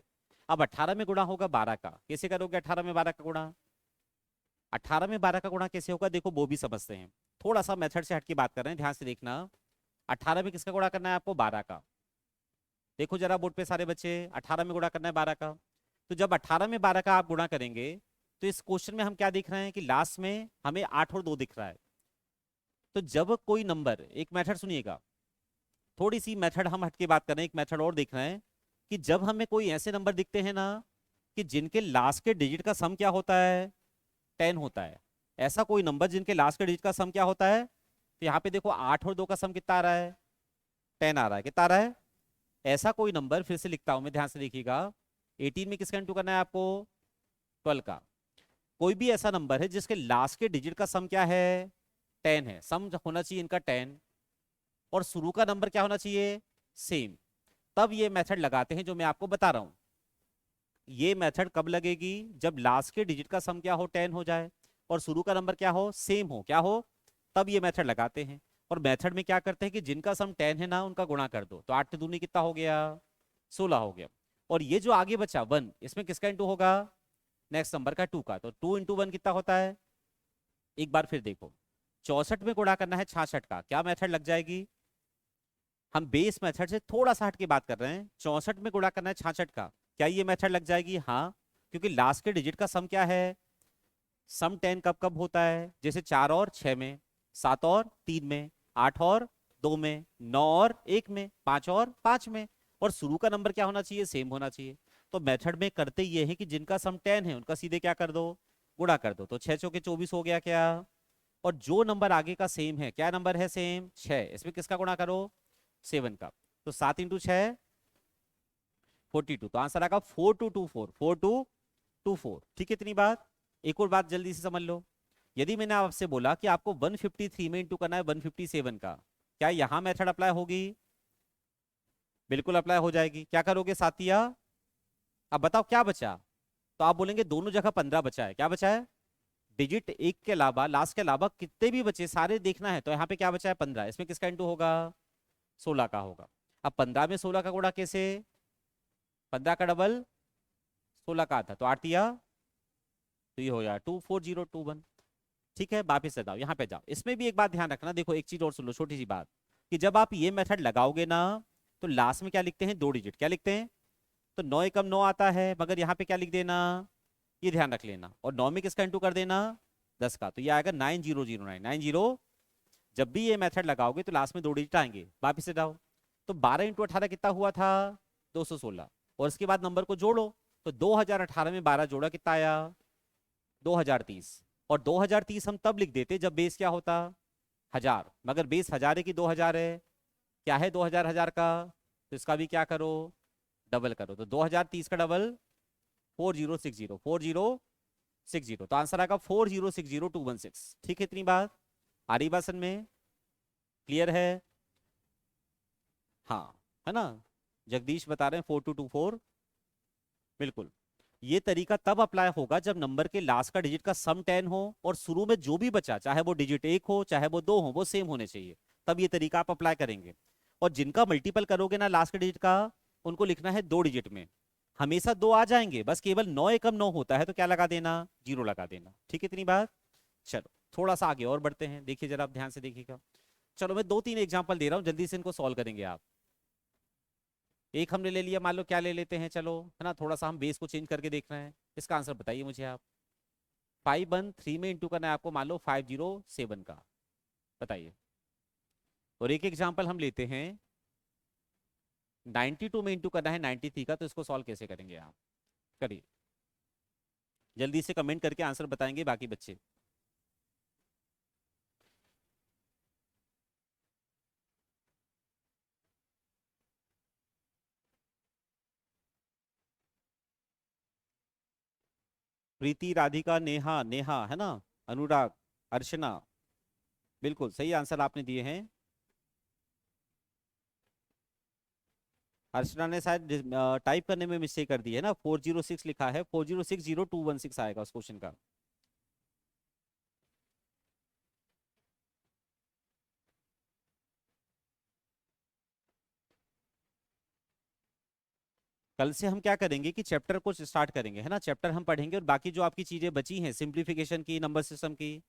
अब 18 में गुणा होगा 12 का, कैसे करोगे 18 में 12 का गुणा, 18 में 12 का गुणा कैसे होगा, देखो वो भी समझते हैं, थोड़ा सा मेथड से हट के बात कर रहे हैं, ध्यान से देखना। 18 में किसका गुणा करना है आपको, 12 का। देखो जरा बोर्ड पे सारे बच्चे, 18 में गुणा करना है 12 का। तो जब 18 में 12 का आप गुणा करेंगे तो इस क्वेश्चन में हम क्या देख रहे हैं कि लास्ट में हमें 8 और 2 दिख रहा है। तो जब कोई नंबर, एक मेथड सुनिएगा, थोड़ी सी मेथड हम हटके बात कर रहे हैं, एक मेथड और देख रहे हैं कि जब हमें कोई ऐसे नंबर दिखते हैं ना कि जिनके लास्ट के डिजिट का सम क्या होता है, 10 होता है, ऐसा कोई नंबर जिनके लास्ट के डिजिट का सम क्या होता है, तो यहाँ पे देखो 8 और 2 का सम कितना आ रहा है, 10 आ रहा है, कितना आ रहा है, ऐसा कोई नंबर, फिर से लिखता हूं मैं, ध्यान से देखिएगा। 18 में किसका इंटू करना है आपको, 12 का। कोई भी ऐसा नंबर है जिसके लास्ट के डिजिट का सम क्या है, 10 है, सम होना चाहिए इनका 10, और शुरू का नंबर क्या होना चाहिए, सेम। तब ये मेथड लगाते हैं जो मैं आपको बता रहा हूं। ये मेथड कब लगेगी, जब लास्ट के डिजिट का सम क्या हो, 10 हो जाए, और शुरू का नंबर क्या हो, सेम हो, क्या हो, तब ये मेथड लगाते हैं। और मेथड में क्या करते हैं कि जिनका सम 10 है ना उनका गुणा कर दो, तो 8 दूनी कितना हो गया, 16 हो गया। और ये जो आगे बचा 1, इसमें किसका इंटू होगा, नेक्स्ट नंबर का 2 का, तो 2 × 1 कितना होता है। एक बार फिर देखो, 64 में गुणा करना है 66 का, क्या मेथड लग जाएगी, हम बेस मेथड से थोड़ा सा हट के बात कर रहे हैं, 64 में गुणा करना है 66 का, क्या ये मेथड लग जाएगी, हाँ, क्योंकि लास्ट के डिजिट का सम क्या है, सम 10 कब कब होता है, जैसे 4 और 6 में, 7 और 3 में, 8 और 2 में, 9 और 1 में, 5 और 5 में, और शुरू का नंबर क्या होना चाहिए, सेम होना चाहिए। तो मेथड में करते ये है कि जिनका सम 10 है उनका सीधे क्या कर दो, गुणा कर दो। तो 6 चौके 24 हो गया क्या, और जो नंबर आगे का सेम है, क्या नंबर है सेम, 6, इसमें किसका गुणा करो, 7 का। तो 7 इंटू 6 42, तो आंसर आएगा 4224, 4224। ठीक है, इतनी बात। एक और बात जल्दी से समझ लो, यदि मैंने आपसे बोला कि आपको 153 में इंटू करना है 157 का, क्या यहां मेथड अप्लाई होगी, बिल्कुल अप्लाई हो जाएगी। क्या करोगे साथिया, अब बताओ क्या बचा, तो आप बोलेंगे दोनों जगह 15 बचा है। क्या बचा है, डिजिट एक के अलावा, लास्ट के अलावा कितने भी बचे सारे देखना है, तो यहाँ पे क्या बचा है 15, इसमें किसका इंटू होगा, 16 का होगा। अब 15 में 16 का गुणा कैसे, 15 का डबल 16 का आता, तो आठिया, तो ये हो जाए 24021। ठीक है, वापिस से जाओ, यहाँ पे जाओ। इसमें भी एक बात ध्यान रखना, देखो एक चीज और सुन लो, छोटी सी बात, कि जब आप ये मेथड लगाओगे ना, तो लास्ट में क्या लिखते हैं, 2 डिजिट। क्या लिखते हैं, तो 9 एकम 9 आता है, मगर यहाँ पे क्या लिख देना, ये ध्यान रख लेना, और 9 में किसका इंटू कर देना, 10 का, तो ये आएगा 9009, 90। जब भी ये मेथड लगाओगे तो लास्ट में 2 डिजिट आएंगे। वापिस से जाओ, तो 12 इंटू 18 कितना हुआ था, 216, और इसके बाद नंबर को जोड़ो, तो 2018 में 12 जोड़ा कितना आया, 2030। और 2030 हम तब लिख देते जब बेस क्या होता, 1000, मगर बेस 1000 है कि 2000 है, क्या है 2000 1000 का, तो इसका भी क्या करो, डबल करो। तो 2030 का डबल 4060, 4060, तो आंसर आएगा 4060216। ठीक है, इतनी बात आ रही बात समझ में, क्लियर है, हाँ, है ना। जगदीश बता रहे हैं 4224, बिल्कुल। ये तरीका तब अप्लाई होगा जब नंबर के लास्ट का डिजिट का सम 10 हो, और शुरू में जो भी बचा, चाहे वो डिजिट 1 हो चाहे वो 2 हो, वो सेम होने चाहिए, तब ये तरीका आप अप्लाई करेंगे। और जिनका मल्टीपल करोगे ना लास्ट के डिजिट का, उनको लिखना है 2 डिजिट में, हमेशा 2 आ जाएंगे, बस केवल 9 एकम 9 होता है, तो क्या लगा देना, 0 लगा देना। ठीक है, इतनी बात। चलो थोड़ा सा आगे और बढ़ते हैं, देखिए जरा आप ध्यान से देखिएगा। चलो मैं 2-3 एग्जाम्पल दे रहा हूँ, जल्दी से इनको सॉल्व करेंगे आप। एक हमने ले लिया, मान लो क्या ले लेते हैं, चलो है ना, थोड़ा सा हम बेस को चेंज करके देख रहे हैं। इसका आंसर बताइए मुझे आप, 513 में इंटू करना है आपको, मान लो 507 का, बताइए। और एक एग्जाम्पल हम लेते हैं, 92 में इंटू करना है 93 का, तो इसको सॉल्व कैसे करेंगे आप, करिए जल्दी से, कमेंट करके आंसर बताएंगे बाकी बच्चे। प्रीति, राधिका, नेहा, नेहा है ना, अनुराग, अर्चना, बिल्कुल सही आंसर आपने दिए हैं। अर्चना ने शायद टाइप करने में मिस्टेक कर दी है ना, 406 लिखा है, 4060216 आएगा उस क्वेश्चन का। कल से हम क्या करेंगे कि चैप्टर को स्टार्ट करेंगे, है ना, चैप्टर हम पढ़ेंगे, और बाकी जो आपकी चीजें बची हैं सिंप्लीफिकेशन की, नंबर सिस्टम की,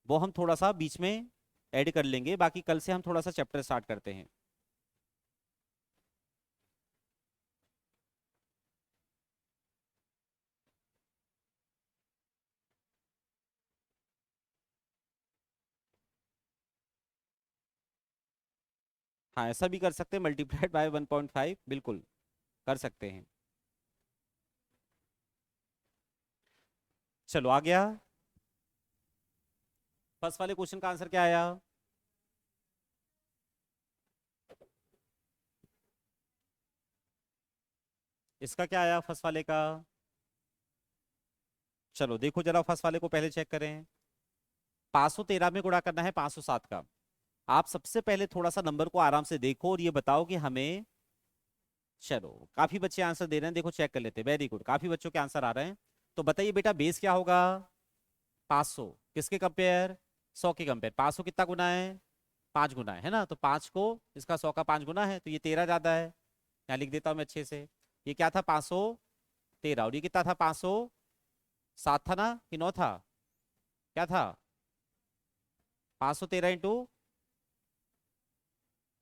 वो हम थोड़ा सा बीच में ऐड कर लेंगे। बाकी कल से हम थोड़ा सा चैप्टर स्टार्ट करते हैं। हाँ, ऐसा भी कर सकते हैं, मल्टीप्लाइड बाय 1.5, बिल्कुल कर सकते हैं। चलो आ गया, फर्स्ट वाले क्वेश्चन का आंसर क्या आया, इसका क्या आया फर्स्ट वाले का, चलो देखो जरा फर्स्ट वाले को पहले चेक करें। 513 में गुणा करना है 507 का। आप सबसे पहले थोड़ा सा नंबर को आराम से देखो और ये बताओ कि हमें, चलो काफी बच्चे आंसर दे रहे हैं, देखो चेक कर लेते हैं, वेरी गुड, काफी बच्चों के आंसर आ रहे हैं। तो बताइए बेटा बेस क्या होगा, 500, किसके कंपेयर, 100 के कंपेयर। 500 कितना गुना है, 5 गुना है ना, तो 5 को इसका 100 का 5 गुना है, तो ये 13 ज्यादा है, यहाँ लिख देता हूँ मैं अच्छे से। ये क्या था, 513, और ये कितना था, 507 था ना, कि 9 था, क्या था, 513 इंटू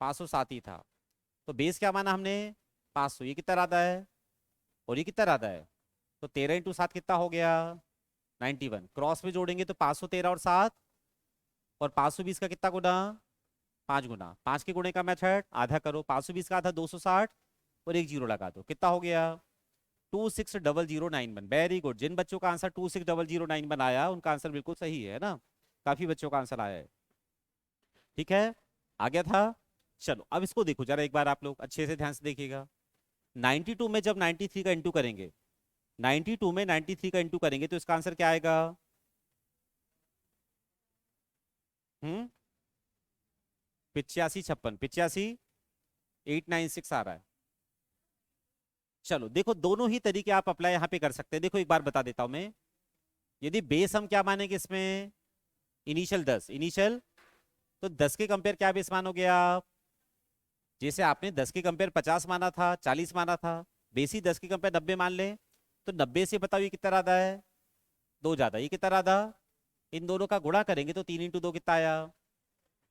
507 ही था। तो बेस क्या माना हमने, 500, ये कितना रहा है, और ये कितना रहा है, तो 13 इंटू 7 कितना हो गया, 91। क्रॉस में जोड़ेंगे तो 513 और 7 और 520 का कितना गुना, 5 गुना। 5 के गुणे का मेथड, आधा करो, 520 का आधा 260 और एक जीरो लगा दो, कितना हो गया 260091। Very good. जिन बच्चों का आंसर 260091 आया उनका आंसर बिल्कुल सही है ना, काफी बच्चों का आंसर आया है। ठीक है, आ गया था। चलो अब इसको देखो जरा एक बार, आप लोग अच्छे से ध्यान से देखिएगा। 92 में जब 93 का इंटू करेंगे, 92 में 93 का इंटू करेंगे तो इसका आंसर क्या आएगा? हम्म 85 56, 85 896 आ रहा है। चलो देखो, दोनों ही तरीके आप अप्लाई यहाँ पे कर सकते हैं। देखो एक बार बता देता हूं मैं, यदि बेस हम क्या मानेंगे इसमें, इनिशियल 10, इनिशियल, तो 10 के कंपेयर क्या बेस मानोगे आप? जैसे आपने 10 के कंपेयर 50 माना था, 40 माना था, बेस ही 10 के कंपेयर 90 मान ले, तो 90 से बताओ ये कितना ज्यादा है? 2 ज्यादा। ये कितना ज्यादा? इन दोनों का गुणा करेंगे तो 3 इंटू 2 कितना आया?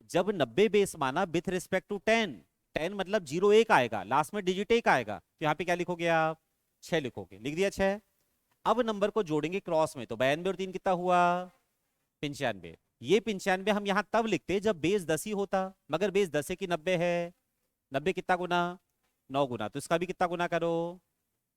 जब 90 बेस माना विथ रिस्पेक्ट टू 10, 10 मतलब 0 1 आएगा, लास्ट में डिजिट 1 आएगा, तो यहाँ पे क्या लिखोगे आप? 6 लिखोगे। लिख दिया 6। अब नंबर को जोड़ेंगे क्रॉस में, तो 92 और 3 कितना हुआ? 95। ये 95 हम यहाँ तब लिखते जब बेस 10 ही होता, मगर बेस 10 है कि 90 है? 90 कितना गुना? 9 गुना। तो इसका भी कितना गुना करो?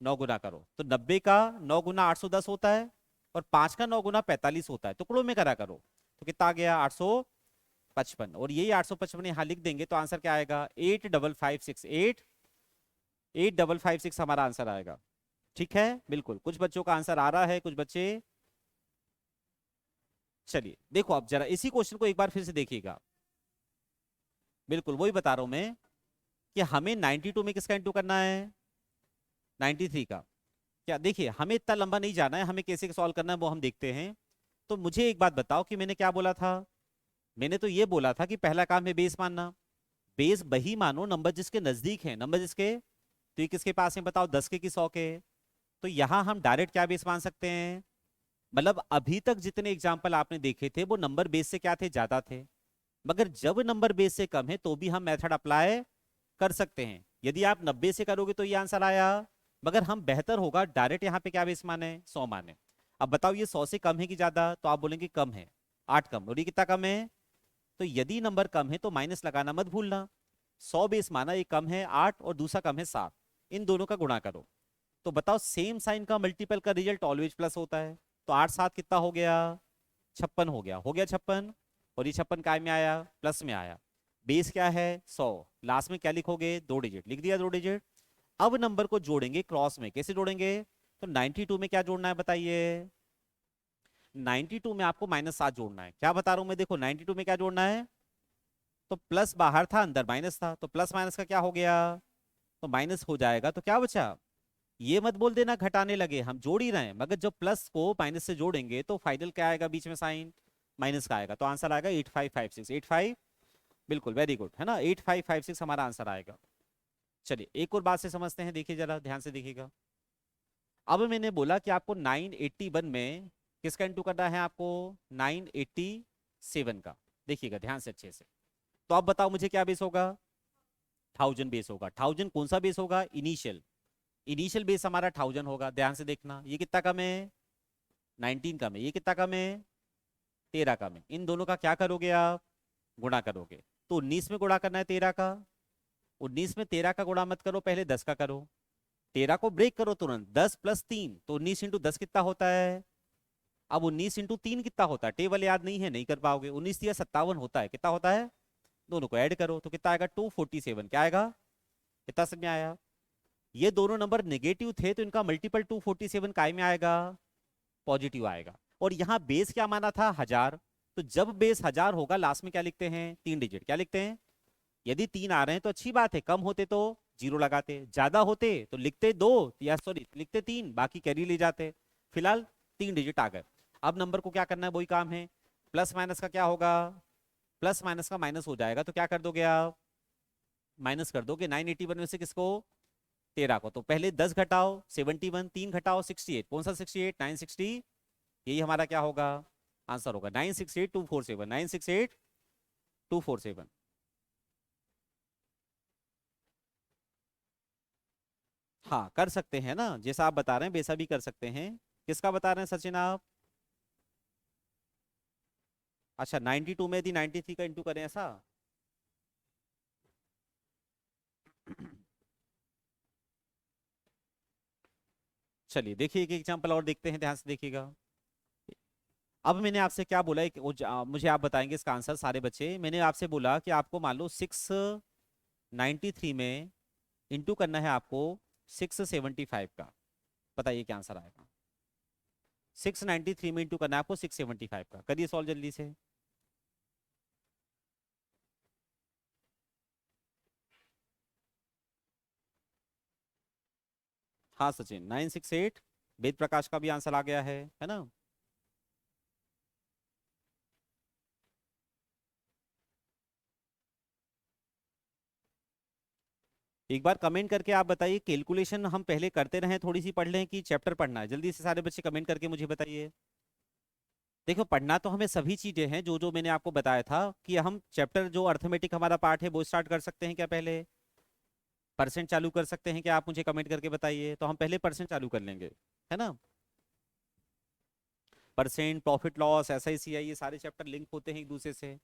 9 गुना करो। तो 90 का 9 गुना 810 होता है, और 5 का 9 गुना 45 होता है। टुकड़ों में करा करो, तो कितना आ गया? 855। और यही 855 यहाँ लिख देंगे तो आंसर क्या आएगा? 8556, 8556 हमारा आंसर आएगा। ठीक है, बिल्कुल। कुछ बच्चों का आंसर आ रहा है, कुछ बच्चे। चलिए देखो अब जरा इसी क्वेश्चन को एक बार फिर से देखिएगा। बिल्कुल वही बता रहा हूं मैं कि हमें 92 में किसका इंटू करना है? 93 का। क्या, देखिए हमें इतना लंबा नहीं जाना है, हमें कैसे सॉल्व करना है वो हम देखते हैं। तो मुझे एक बात बताओ कि मैंने क्या बोला था? मैंने तो ये बोला था कि पहला काम है बेस मानना। बेस वही मानो नंबर जिसके नजदीक है, नंबर जिसके, तो ये किसके पास है बताओ? 10 के कि 100 के? तो यहां हम डायरेक्ट क्या बेस मान सकते हैं? मतलब अभी तक जितने एग्जाम्पल आपने देखे थे वो नंबर बेस से क्या थे? ज्यादा थे। मगर जब नंबर बेस से कम है तो भी हम मेथड अप्लाई कर सकते हैं। यदि आप 90 से करोगे तो ये आंसर आया, मगर हम बेहतर होगा डायरेक्ट यहाँ पे क्या बेस माने? 100 माने। अब बताओ ये 100 से कम है कि ज्यादा? तो आप बोलेंगे कम है, 8 कम। और ये कितना कम है? तो यदि नंबर कम है तो माइनस लगाना मत भूलना। 100 बेस माना, एक कम है 8 और दूसरा कम है 7, इन दोनों का गुणा करो। तो बताओ सेम साइन का मल्टीपल का रिजल्ट ऑलवेज प्लस होता है। तो 8 7 कितना हो गया? 56 हो गया। हो गया 56। और ये 56 काय में आया? प्लस में आया। बेस क्या है? 100। लास्ट में क्या लिखोगे? 2 डिजिट। लिख दिया 2 डिजिट। अब नंबर को जोड़ेंगे क्रॉस में, कैसे जोड़ेंगे? तो 92 में क्या जोड़ना है बताइए? 92 में आपको -7 जोड़ना है। क्या बता रहा हूं मैं, देखो 92 में क्या जोड़ना है? तो प्लस बाहर था, अंदर माइनस था, तो प्लस माइनस का क्या हो गया? तो माइनस हो जाएगा। तो क्या बचा? ये मत बोल देना घटाने लगे, हम जोड़ ही रहे हैं, मगर जब प्लस को माइनस से जोड़ेंगे तो फाइनल क्या आएगा? बीच में साइन माइनस का आएगा। तो आंसर आएगा 8556, 85। बिल्कुल, वेरी गुड, है ना? 8556 हमारा आंसर आएगा। चलिए एक और बात से समझते हैं, देखिए जरा ध्यान से देखिएगा। अब मैंने बोला कि आपको 981 में किसका इंटू करना है? आपको 987 का। देखिएगा ध्यान से अच्छे से। तो अब बताओ मुझे क्या बेस होगा? 1000 बेस होगा। 1000 कौन सा बेस होगा? इनिशियल। इनिशियल बेस हमारा 1000 होगा। ध्यान से देखना, ये कितना कम है? 19 कम है। ये कितना कम है? 13 कम है। इन दोनों का क्या करोगे आप? गुणा करोगे। तो 19 में गुणा करना है 13 का। 19 में 13 का गुणा मत करो, पहले 10 का करो। 13 को ब्रेक करो तुरंत, 10 + 3, तो 19 इंटू 10 कितना होता है? अब 19 इंटू 3 कितना होता है? टेबल याद नहीं है, नहीं कर पाओगे। 19 या 57 होता है, कितना होता है? दोनों को ऐड करो तो कितना आएगा? 247। क्या आएगा? कितना समझ में आया? ये दोनों नंबर नेगेटिव थे तो इनका मल्टीपल 247 काय में आएगा? पॉजिटिव आएगा। और यहाँ बेस क्या माना था? 1000। तो जब बेस 1000 होगा लास्ट में क्या लिखते हैं? 3 डिजिट। क्या लिखते हैं? यदि 3 आ रहे हैं तो अच्छी बात है, कम होते तो 0 लगाते, ज्यादा होते तो लिखते 2, या सॉरी लिखते 3, बाकी कैरी ले जाते। फिलहाल 3 डिजिट आ गए। अब नंबर को क्या करना है? वही काम है। प्लस माइनस का क्या होगा? प्लस माइनस का माइनस हो जाएगा, तो क्या कर दोगे आप? माइनस कर दोगे। 981 में से किसको? 13 को। तो पहले 10 घटाओ 71, 3 घटाओ 68। कौन सा 68? 960। यही हमारा क्या होगा? आंसर होगा 968247, 968247। हाँ कर सकते हैं ना, जैसा आप बता रहे हैं वैसा भी कर सकते हैं। किसका बता रहे हैं सचिन आप? अच्छा 92 में यदि 93 का इंटू करें ऐसा। चलिए देखिए एक एग्जांपल और देखते हैं, ध्यान से देखिएगा। अब मैंने आपसे क्या बोला, मुझे आप बताएंगे इसका आंसर सारे बच्चे। मैंने आपसे बोला कि आपको मान लो 693 में इंटू करना है आपको 675 का। बताइए क्या आंसर आएगा। 693 में इंटू करना है आपको 675 का। करिए सॉल्व जल्दी से। हाँ सचिन 968। वेद प्रकाश का भी आंसर आ गया है ना। एक बार कमेंट करके आप बताइए, कैलकुलेशन हम पहले करते रहे थोड़ी सी पढ़ लें कि चैप्टर पढ़ना है। जल्दी से सारे बच्चे कमेंट करके मुझे बताइए। देखो पढ़ना तो हमें सभी चीजें हैं जो जो मैंने आपको बताया था, कि हम चैप्टर जो अर्थमेटिक हमारा पार्ट है वो स्टार्ट कर सकते हैं क्या पहले। परसेंट चालू कर सकते हैं क्या, आप मुझे कमेंट करके बताइए। तो हम पहले परसेंट चालू कर लेंगे, है ना। परसेंट, प्रॉफिट लॉस, SICI, ये सारे चैप्टर लिंक होते हैं एक दूसरे से।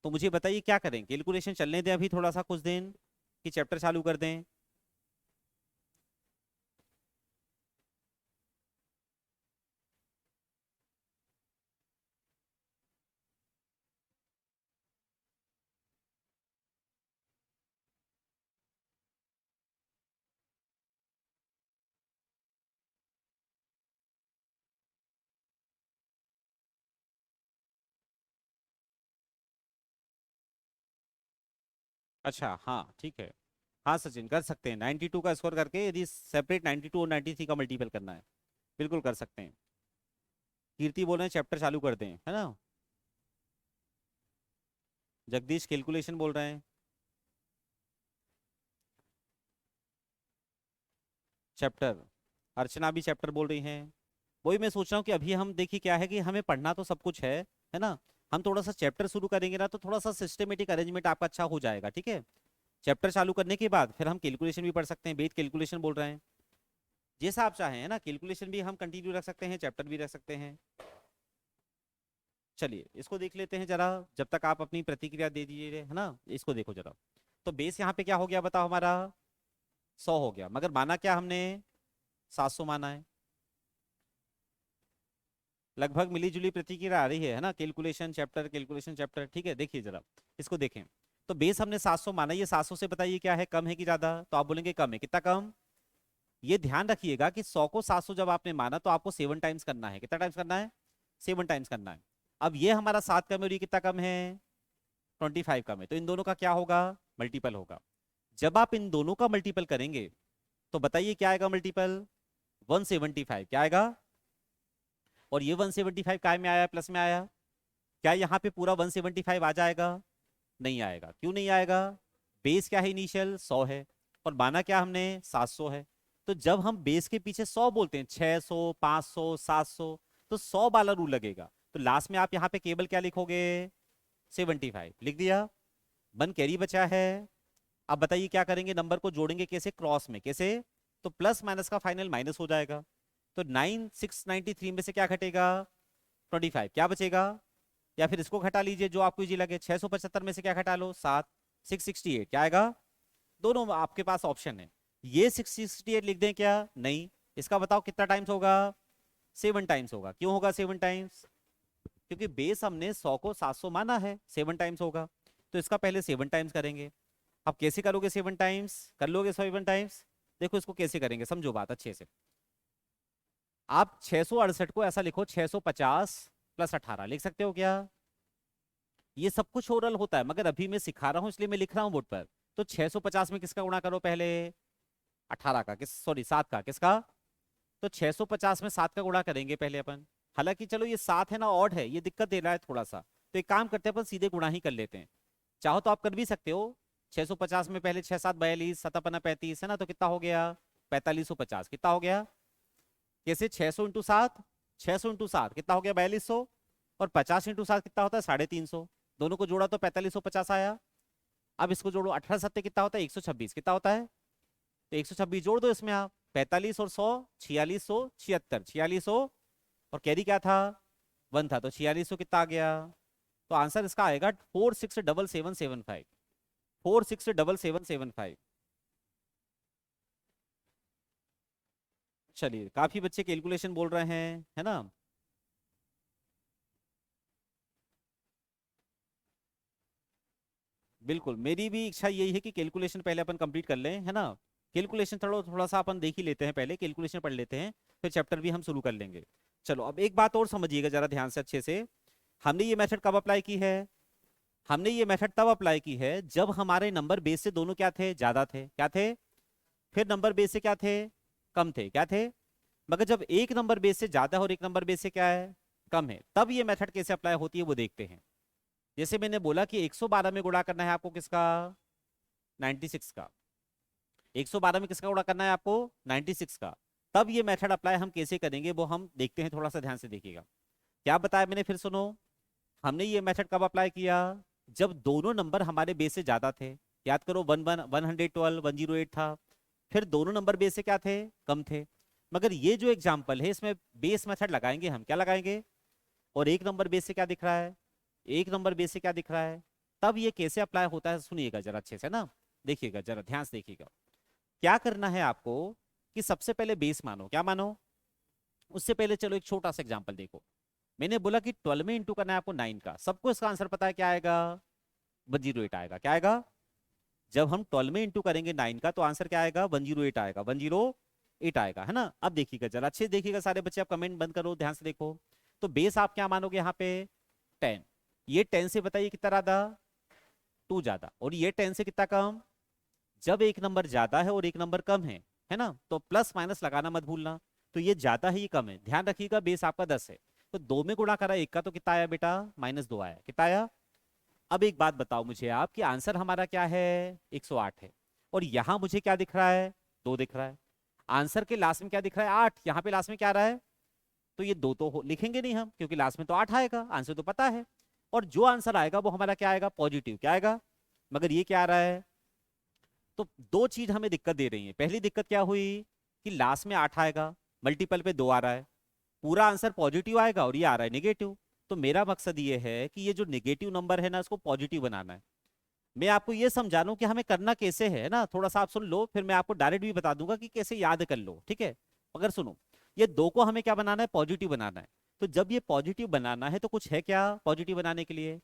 तो मुझे बताइए क्या करें, कैलकुलेशन चलने दें अभी थोड़ा सा कुछ दिन, कि चैप्टर चालू कर दें। अच्छा हाँ ठीक है। हाँ सचिन कर सकते हैं, 92 का स्कोर करके यदि सेपरेट 92 और 93 का मल्टीपल करना है, बिल्कुल कर सकते हैं। कीर्ति बोल रहे हैं चैप्टर चालू कर दें, है ना। जगदीश कैलकुलेशन बोल रहे हैं। चैप्टर, अर्चना भी चैप्टर बोल रही हैं। वही मैं सोच रहा हूँ कि अभी हम देखिए क्या है कि हमें पढ़ना तो सब कुछ है ना। हम थोड़ा सा चैप्टर शुरू करेंगे ना तो थोड़ा सा सिस्टमेटिक अरेंजमेंट आपका अच्छा हो जाएगा, ठीक है। चैप्टर चालू करने के बाद फिर हम कैलकुलेशन भी पढ़ सकते हैं। बेट कैलकुलेशन बोल रहे हैं, जैसा आप चाहें, है ना। कैलकुलेशन भी हम कंटिन्यू रख सकते हैं, चैप्टर भी रख सकते हैं। चलिए इसको देख लेते हैं जरा, जब तक आप अपनी प्रतिक्रिया दे दीजिए, है ना। इसको देखो जरा। तो बेस यहाँ पे क्या हो गया बताओ हमारा, 100 हो गया, मगर माना क्या हमने, 700 माना है। लगभग मिली जुली प्रतिक्रिया आ रही है ना। कैलकुलेशन चैप्टर, कैलकुलेशन चैप्टर, ठीक है। देखिए जरा इसको देखें। तो बेस हमने 700 माना, ये 700 से बताइए क्या है, कम है कि ज्यादा। तो आप बोलेंगे कम है। कितना कम, ये ध्यान रखिएगा कि 100 को 700 जब आपने माना तो आपको 7 टाइम्स करना है। कितना टाइम्स करना है, 7 टाइम्स करना है। अब ये हमारा 7 कम है और ये कितना कम है, 25 कम है। तो इन दोनों का क्या होगा, मल्टीपल होगा। जब आप इन दोनों का मल्टीपल करेंगे तो बताइए क्या आएगा मल्टीपल, 175 क्या आएगा। और ये 175 काय में आया, प्लस में आया। क्या यहाँ पे पूरा 175 आ जाएगा, नहीं आएगा। क्यों नहीं आएगा, बेस क्या है, इनिशियल 100 है, और माना क्या हमने 700 है। तो जब हम बेस के पीछे 100 बोलते हैं, 600, 500, 700, तो 100 वाला रूल लगेगा। तो लास्ट में आप यहाँ पे केवल क्या लिखोगे, 75 लिख दिया। 1 कैरी बचा है। अब बताइए क्या करेंगे, नंबर को जोड़ेंगे कैसे, क्रॉस में। कैसे, तो प्लस माइनस का फाइनल माइनस हो जाएगा। तो 9693 में से क्या घटेगा, 25, क्या बचेगा। या फिर इसको घटा लीजिए जो आपको इजी लगे, 675 में से क्या घटा लो, 7, 668 क्या आएगा। दोनों आपके पास ऑप्शन है। ये 668 लिख दें क्या, नहीं। इसका बताओ कितना टाइम्स होगा, 7 टाइम्स होगा। क्यों होगा 7 टाइम्स, क्योंकि बेस हमने 100 को 700 माना है, 7 टाइम्स होगा। तो इसका पहले 7 टाइम्स करेंगे। अब कैसे करोगे 7 टाइम्स, कर लोगे 7 टाइम्स। देखो इसको कैसे करेंगे, समझो बात अच्छे से। आप 668 को ऐसा लिखो, 650 प्लस 18 लिख सकते हो क्या। ये सब कुछ ओरल होता है, मगर अभी मैं सिखा रहा हूं इसलिए मैं लिख रहा हूं बोर्ड पर। तो 650 में किसका गुणा करो पहले, 18 का, किस सॉरी 7 का, किसका। तो 650 में 7 का गुणा करेंगे पहले अपन। हालांकि चलो ये 7 है ना, ऑड है, ये दिक्कत दे रहा है थोड़ा सा। तो एक काम करते हैं अपन, सीधे गुणा ही कर लेते हैं। चाहो तो आप कर भी सकते हो। 650 में पहले 6 7 42, 7 35 है ना, तो कितना हो गया, 4550 कितना हो गया। कैसे, 600 इंटू 7, 600 इंटू 7 कितना हो गया, 4200। और 50 इंटू 7 कितना होता है, 350। दोनों को जोड़ा तो 4550 आया। अब इसको जोड़ो, 18 सत्ते कितना होता है, 126 कितना होता है। तो 126 जोड़ दो इसमें आप, 45 और 100, 4676, 4600। और कैरी क्या था, 1 था, तो 4600 कितना आ गया? तो आंसर इसका आएगा 467775। 467775। चलिए, काफी बच्चे कैलकुलेशन बोल रहे हैं, है ना? बिल्कुल, मेरी भी इच्छा यही है कि कैलकुलेशन पहले अपन कंप्लीट कर लें, है ना? कैलकुलेशन थोड़ा थोड़ा सा अपन देख ही लेते हैं, पहले कैलकुलेशन पढ़ लेते हैं, फिर चैप्टर भी हम शुरू कर लेंगे। चलो, अब एक बात और समझिएगा जरा ध्यान से अच्छे से। हमने ये मेथड कब अप्लाई की है? हमने ये मेथड तब अप्लाई की है जब हमारे नंबर बेस से दोनों क्या थे? ज्यादा थे। क्या थे? फिर नंबर बेस से क्या थे? कम थे। क्या थे? मगर जब एक नंबर बेस से ज्यादा है और एक नंबर बेस से क्या है? कम है, तब ये मेथड कैसे अप्लाई होती है वो देखते हैं। जैसे मैंने बोला कि 112 में गुणा करना है आपको, किसका? 96 का। 112 में किसका गुणा करना है आपको? 96 का। तब ये मेथड अप्लाई हम कैसे करेंगे वो हम देखते हैं, थोड़ा सा ध्यान से देखिएगा। क्या बताया मैंने, फिर सुनो। हमने ये मेथड कब अप्लाई किया? जब दोनों नंबर हमारे बेस से ज्यादा थे। याद करो, 112 108 था। फिर दोनों नंबर बेस से क्या थे? कम थे। मगर ये जो एग्जाम्पल है, इसमें बेस मेथड लगाएंगे हम। क्या लगाएंगे? और एक नंबर बेस से क्या दिख रहा है? एक नंबर बेस से क्या दिख रहा है? तब ये कैसे अप्लाई होता है सुनिएगा जरा अच्छे से ना। देखिएगा जरा ध्यान से देखिएगा। क्या करना है आपको कि सबसे पहले बेस मानो। क्या मानो? उससे पहले चलो एक छोटा सा एग्जांपल देखो। मैंने बोला कि 12 में इंटू करना है आपको 9 का। सबको इसका आंसर पता है, क्या आएगा? 108 आएगा। क्या आएगा? जब हम 12 में इंटू करेंगे 9 का तो आंसर क्या आएगा? 108 आएगा। 108 आएगा, है ना? अब देखिएगा जरा अच्छे से देखिएगा सारे बच्चे, आप कमेंट बंद करो, ध्यान से देखो। तो बेस आप क्या मानोगे यहाँ पे? 10। ये 10 से बताइए कितना ज्यादा? 2 ज्यादा। और ये 10 से कितना कम? जब एक नंबर ज्यादा है और एक नंबर कम है ना, तो प्लस माइनस लगाना मत भूलना। तो ये ज्यादा है, ये कम है, ध्यान रखिएगा। बेस आपका 10 है, तो 2 में गुणा करा एक का तो कितना आया बेटा? -2 आया। कितना आया? अब एक बात बताओ मुझे आप, कि आंसर हमारा क्या है? 108 है। और यहां मुझे क्या दिख रहा है? 2 दिख रहा है। आंसर के लास्ट में क्या दिख रहा है? 8। यहाँ पे लास्ट में क्या आ रहा है? तो ये 2 तो लिखेंगे नहीं हम, क्योंकि लास्ट में तो 8 आएगा, आंसर तो पता है। और जो आंसर आएगा वो हमारा क्या आएगा? पॉजिटिव। क्या आएगा? मगर ये क्या आ रहा है? तो दो चीज हमें दिक्कत दे रही है। पहली दिक्कत क्या हुई? कि लास्ट में 8 आएगा, मल्टीपल पे 2 आ रहा है, पूरा आंसर पॉजिटिव आएगा, और ये आ रहा है नेगेटिव। तो मेरा मकसद ये है कि ये जो नेगेटिव नंबर है ना, इसको पॉजिटिव बनाना है। मैं आपको ये समझा रहा हूं कि हमें करना कैसे है ना। थोड़ा सा आप सुन लो, फिर मैं आपको डायरेक्ट भी बता दूंगा कि कैसे याद कर लो, ठीक है? अगर सुनो, ये 2 को हमें क्या बनाना है? पॉजिटिव बनाना है। तो जब ये पॉजिटिव बनाना है तो कुछ है क्या पॉजिटिव बनाने के लिए?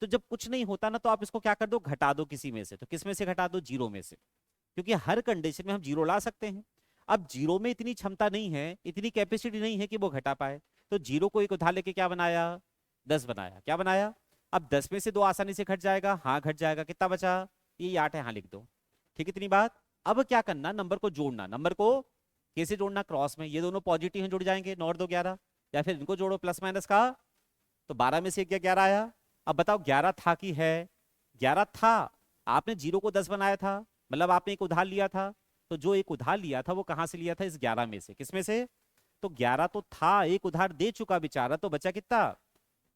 तो जब कुछ नहीं होता ना, तो आप इसको क्या कर दो? घटा दो किसी में से। तो किस में से घटा दो? 0 में से। क्योंकि हर कंडीशन में हम 0 ला सकते हैं। अब 0 में इतनी क्षमता नहीं है, इतनी कैपेसिटी नहीं है कि वो घटा पाए। तो 0 को एक उधार लेके क्या बनाया? 10 बनाया। क्या बनाया? अब 10 में से 2 आसानी से घट जाएगा। हाँ, घट जाएगा। कितना बचा? ये 8 है, हाँ लिख दो। ठीक है, इतनी बात। अब क्या करना? नंबर को जोड़ना। नंबर को कैसे जोड़ना? क्रॉस में। ये दोनों पॉजिटिव हैं, जुड़ जाएंगे, 9 और 2 11। या फिर इनको जोड़ो प्लस माइनस का, तो 12 में से 11 आया। अब बताओ 11 था कि है? 11 था। आपने 0 को 10 बनाया था, मतलब आपने एक उधार लिया था। तो जो एक उधार लिया था वो कहां से लिया था? इस 11 में से। किस में से? तो 11 तो था, एक उधार दे चुका बेचारा, तो बचा कितना?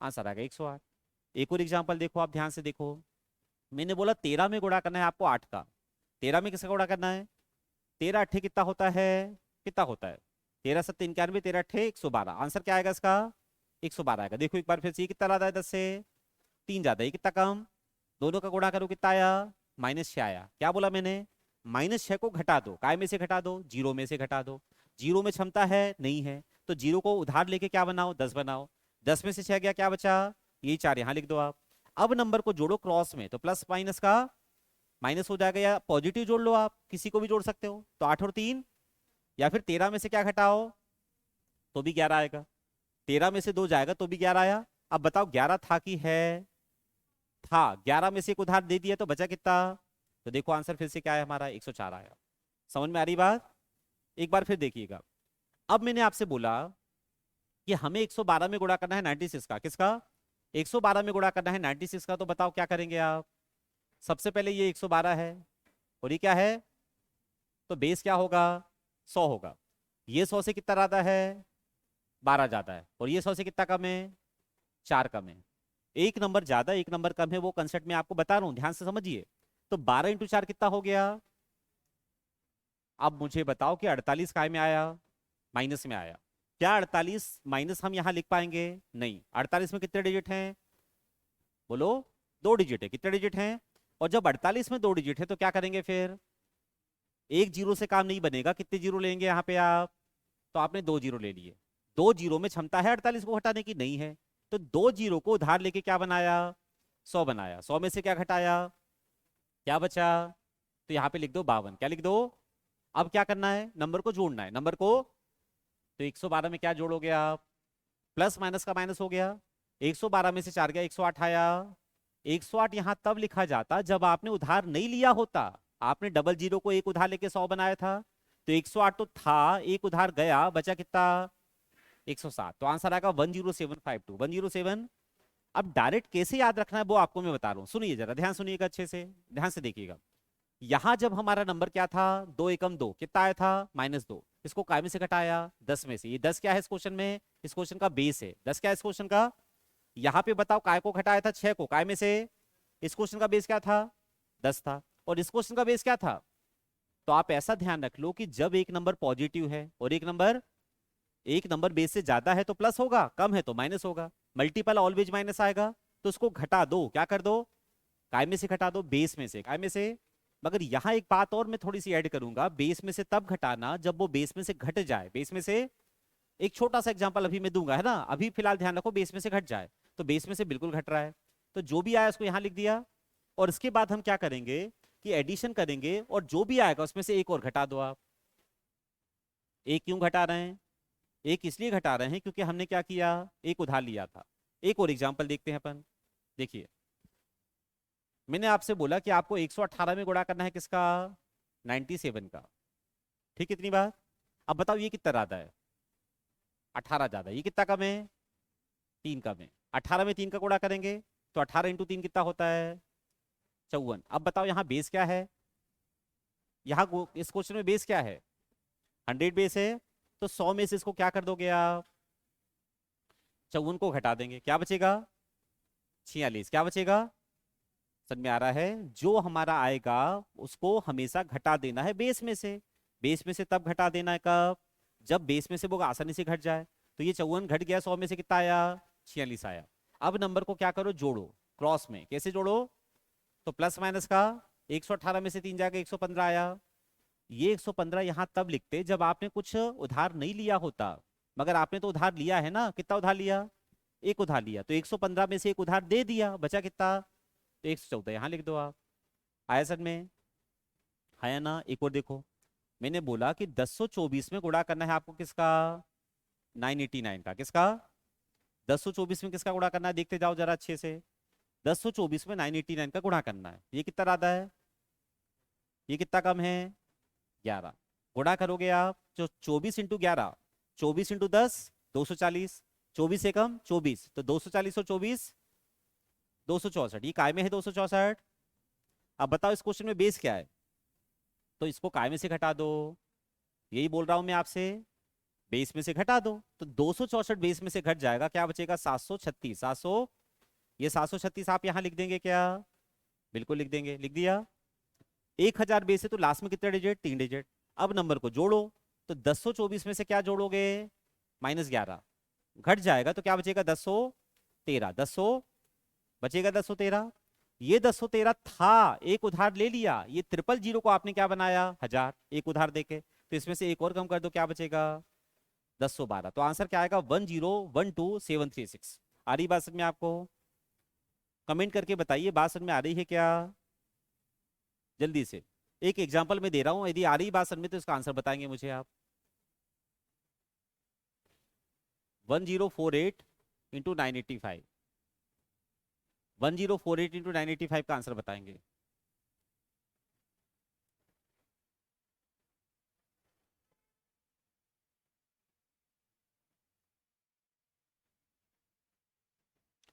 आंसर आ गया 108। एक और एग्जांपल देखो, आप ध्यान से देखो। मैंने बोला 13 में गुणा करना है आपको 8 का। 13 में किसका गुणा करना है? 13 अट्ठे कितना होता है? कितना होता है? 13 सत्ते 91, 13 अट्ठे 112। आंसर क्या आएगा इसका? 112 आएगा। देखो एक बार फिर से, ये कितना ज्यादा है 10 से? 3 ज्यादा है। ये कितना कम? दोनों का गुणा करो, कितना आया? -6 आया। क्या बोला मैंने? -6 को घटा दो। काय में से घटा दो? 0 में से घटा दो। 0 में क्षमता है? नहीं है। तो 0 को उधार लेके क्या बनाओ? 10 बनाओ। 10 में से 6 गया, क्या बचा? ये 4, यहां लिख दो आप। अब नंबर को जोड़ो क्रॉस में, तो प्लस माइनस का माइनस हो जाएगा, या पॉजिटिव जोड़ लो, आप किसी को भी जोड़ सकते हो। तो 8 और 3, या फिर 13 में से क्या घटाओ तो भी 11 आएगा। 13 में से 2 जाएगा तो भी 11 आया। अब बताओ 11 था कि है? था। 11 में से एक उधार दे दिया तो बचा कितना? तो देखो आंसर फिर से क्या है हमारा? 104 आया। समझ में आ रही बात? एक बार फिर देखिएगा। अब मैंने आपसे बोला कि हमें 112 में गुणा करना है 96 का। किसका? 112 में गुणा करना है 96 का। तो बताओ क्या करेंगे आप? सबसे पहले ये 112 है, और ये क्या है? तो बेस क्या होगा? 100 होगा। ये 100 से कितना ज्यादा है? 12 ज्यादा है। और ये 100 से कितना कम है? 4 कम है। एक नंबर ज्यादा, एक नंबर कम है, वो कंसेप्ट में आपको बता रहा हूं, ध्यान से समझिए। तो 12 इंटू 4 कितना हो गया? अब मुझे बताओ कि 48 काय में आया? माइनस में आया। क्या 48 माइनस हम यहां लिख पाएंगे? नहीं। 48 में कितने डिजिट हैं? बोलो। 2 डिजिट है। कितने डिजिट हैं? और जब 48 में 2 डिजिट है तो क्या करेंगे फिर? एक जीरो से काम नहीं बनेगा। कितने जीरो लेंगे यहाँ पे आप? तो आपने 2 जीरो ले लिए। 2 जीरो में क्षमता है 48 को हटाने की? नहीं है। तो 2 जीरो को उधार लेके क्या बनाया? 100 बनाया। 100 में से क्या घटाया? क्या बचा? तो यहाँ पे लिख दो 52। क्या लिख दो? अब क्या करना है? नंबर को जोड़ना है। नंबर को, तो 112 में क्या जोड़ोगे आप? प्लस माइनस का माइनस हो गया। 112 में से 4 गया, 108 आया। 108 यहां तब लिखा जाता जब आपने उधार नहीं लिया होता। आपने डबल जीरो को एक उधार लेके 100 बनाया था, तो 108 तो था, एक उधार गया, बचा कितना? 107। तो आंसर आएगा 10752। 107। अब डायरेक्ट कैसे याद रखना है वो आपको मैं बता रहा हूं। सुनिए जरा, ध्यान सुनिएगा, अच्छे से ध्यान से देखिएगा। यहां जब हमारा नंबर क्या था? 2 एकम 2, कितना आया था? -2। इसको काय में से घटाया? 10 में से। ये 10 क्या है इस क्वेश्चन में? इस क्वेश्चन का बेस है। 10 क्या है इस क्वेश्चन का? यहाँ पे बताओ, काय को घटाया था? 6 को। काय में से? इस क्वेश्चन का बेस क्या था? 10 था। और इस क्वेश्चन का बेस क्या था? तो आप ऐसा ध्यान रख लो कि जब एक नंबर पॉजिटिव है और एक नंबर बेस से ज्यादा है तो प्लस होगा, कम है तो माइनस होगा। मल्टीपल ऑलवेज माइनस आएगा। तो उसको घटा दो। क्या कर दो? काय में से घटा दो, बेस में से। काय में से। मगर यहां एक बात और मैं थोड़ी सी ऐड करूंगा, बेस में से तब घटाना जब वो बेस में से घट जाए। बेस में से, एक छोटा सा एग्जांपल अभी मैं दूंगा, है ना। अभी फिलहाल ध्यान रखो, बेस में से घट जाए। तो बेस में से बिल्कुल घट रहा है, तो जो भी आया उसको यहां लिख दिया। और इसके बाद हम क्या करेंगे कि एडिशन करेंगे, और जो भी आएगा उसमें से एक और घटा दो आप। एक क्यों घटा रहे हैं? एक इसलिए घटा रहे हैं क्योंकि हमने क्या किया? एक उधार लिया था। एक और एग्जाम्पल देखते हैं अपन। देखिए, मैंने आपसे बोला कि आपको 118 में गुणा करना है किसका? 97 का। ठीक, इतनी बात। अब बताओ ये कितना ज्यादा है? 18 ज्यादा है। ये कितना कम है? 3 कम है। 18 में 3 का गुणा करेंगे तो 18 × 3 कितना होता है? 54। अब बताओ यहाँ बेस क्या है? यहाँ इस क्वेश्चन में बेस क्या है? 100 बेस है। तो 100 में से इसको क्या कर दोगे आप? 54 को घटा देंगे, क्या बचेगा? 46। क्या बचेगा? समझ में आ रहा है? जो हमारा आएगा उसको हमेशा घटा देना है बेस में से। बेस में से तब घटा देना है कब? जब बेस में से वो आसानी से घट जाए। तो ये 54 घट गया, 100 में से कितना आया? 46 आया। अब नंबर को क्या करो? जोड़ो क्रॉस में। कैसे जोड़ो? तो प्लस माइनस का, 118 में से 3 जाके 115 आया। ये 115 यहां तब लिखते जब आपने कुछ उधार नहीं लिया होता। मगर आपने तो उधार लिया है ना। कितना उधार लिया? एक उधार लिया, तो 115 में से एक उधार दे दिया, बचा कितना? तो 114 यहां लिख दो आप। आया सर में? आया ना? एक और देखो, मैंने बोला कि 1024 में गुणा करना है आपको किसका? 989 का। किसका? 1024 में किसका गुणा करना है? देखते जाओ जरा अच्छे से। 1024 में 989 का गुणा करना है। ये कितना ज्यादा है? ये कितना कम है? 11। गुणा करोगे आप जो 24 × 11, 24 × 10, 240। 24 से कम 24, तो 240 और 24, 264। ये काय में है 264। अब बताओ इस क्वेश्चन में बेस क्या है? तो इसको काय में से घटा दो। यही बोल रहा हूं मैं आपसे, बेस में से घटा दो। तो 264 बेस में से घट जाएगा, क्या बचेगा? 736। 700, ये 736 आप यहां लिख देंगे क्या? बिल्कुल लिख देंगे। लिख दिया। 1000 बेस है तो लास्ट में कितने डिजिट? 3 डिजिट। अब नंबर को जोड़ो, तो 1024 में से क्या जोड़ोगे? -11। घट जाएगा तो क्या बचेगा? 1013। 10 बचेगा, 1013। ये 1013 था, एक उधार ले लिया। ये 000 को आपने क्या बनाया? 1000, एक उधार देके। तो इसमें से एक और कम कर दो, क्या बचेगा? 1012। तो आंसर क्या आएगा? 1012736। आ रही बात समझ में आपको? कमेंट करके बताइए बात समझ में आ रही है क्या? जल्दी से। एक एग्जांपल मैं दे रहा हूं, यदि आ रही बात समझ में तो इसका आंसर बताएंगे मुझे आप। 1048 × 985। 1048 × 985 का आंसर बताएंगे।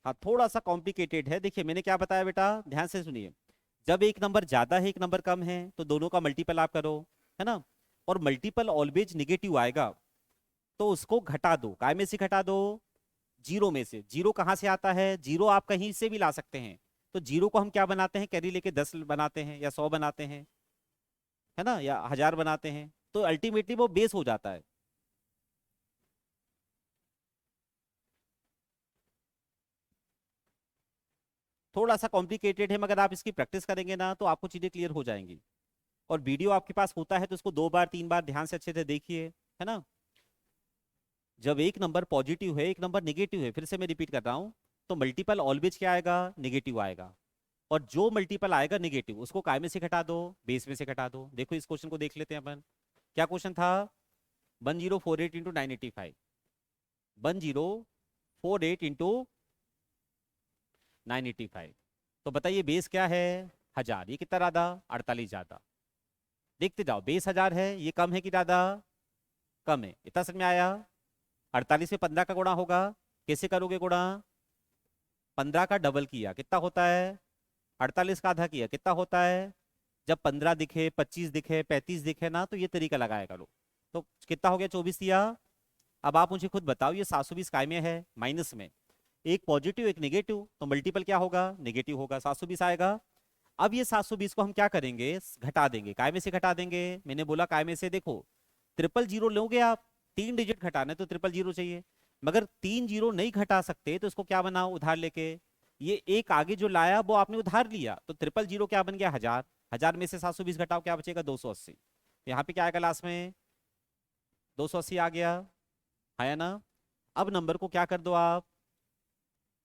हाँ, थोड़ा सा कॉम्प्लिकेटेड है। देखिए मैंने क्या बताया बेटा, ध्यान से सुनिए। जब एक नंबर ज्यादा है एक नंबर कम है तो दोनों का मल्टीपल आप करो, है ना। और मल्टीपल ऑलवेज निगेटिव आएगा तो उसको घटा दो। काय में से घटा दो? जीरो में से। जीरो कहां से आता है? जीरो आप कहीं से भी ला सकते हैं। तो जीरो को हम क्या बनाते हैं? कैरी लेके 10 बनाते हैं या 100 बनाते हैं, है ना, या 1000 बनाते हैं। तो अल्टीमेटली वो बेस हो जाता है। थोड़ा सा कॉम्प्लिकेटेड है, मगर आप इसकी प्रैक्टिस करेंगे ना तो आपको चीजें क्लियर हो जाएंगी। और वीडियो आपके पास होता है तो उसको 2 बार 3 बार ध्यान से अच्छे से देखिए, है ना। जब एक नंबर पॉजिटिव है एक नंबर निगेटिव है, फिर से मैं रिपीट कर रहा हूँ, तो मल्टीपल ऑलवेज क्या आएगा, निगेटिव आएगा। और जो मल्टीपल आएगा निगेटिव उसको काय में से घटा दो, बेस में से घटा दो। देखो इस क्वेश्चन को देख लेते हैं अपन। क्या क्वेश्चन था, 1048 इंटू 985, 1048 इंटू 985। तो बताइए बेस क्या है, 1000, ये कितना ज्यादा, 48 ज्यादा। देखते जाओ, बेस 1000 है, ये कम है कि ज्यादा, कम है। इतना समझ में आया। 48 में 15 का गुणा होगा, कैसे करोगे गुणा, 15 का डबल किया कितना होता है, 48 का आधा किया कितना होता है। जब 15 दिखे, 25 दिखे, 35 दिखे ना, तो ये तरीका लगाया करो। तो कितना हो गया, 24 दिया। अब आप मुझे खुद बताओ, ये 720 काय में है, माइनस में, एक पॉजिटिव एक नेगेटिव, तो मल्टीपल क्या होगा, नेगेटिव होगा, 720 आएगा। अब ये 720 को हम क्या करेंगे, घटा देंगे। काय में से घटा देंगे, मैंने बोला काय में से। देखो 000 लोगे आप, 3 डिजिट घटाने तो 000 चाहिए, मगर 3 जीरो नहीं घटा सकते तो इसको क्या बनाओ, उधार लेके। ये एक आगे जो लाया वो आपने उधार लिया, तो 000 क्या बन गया, 1000। 1000 में से 720 घटाओ, क्या बचेगा, 280। यहाँ पे क्या आएगा लास्ट में, 280 आ गया, है ना। अब नंबर को क्या कर दो आप,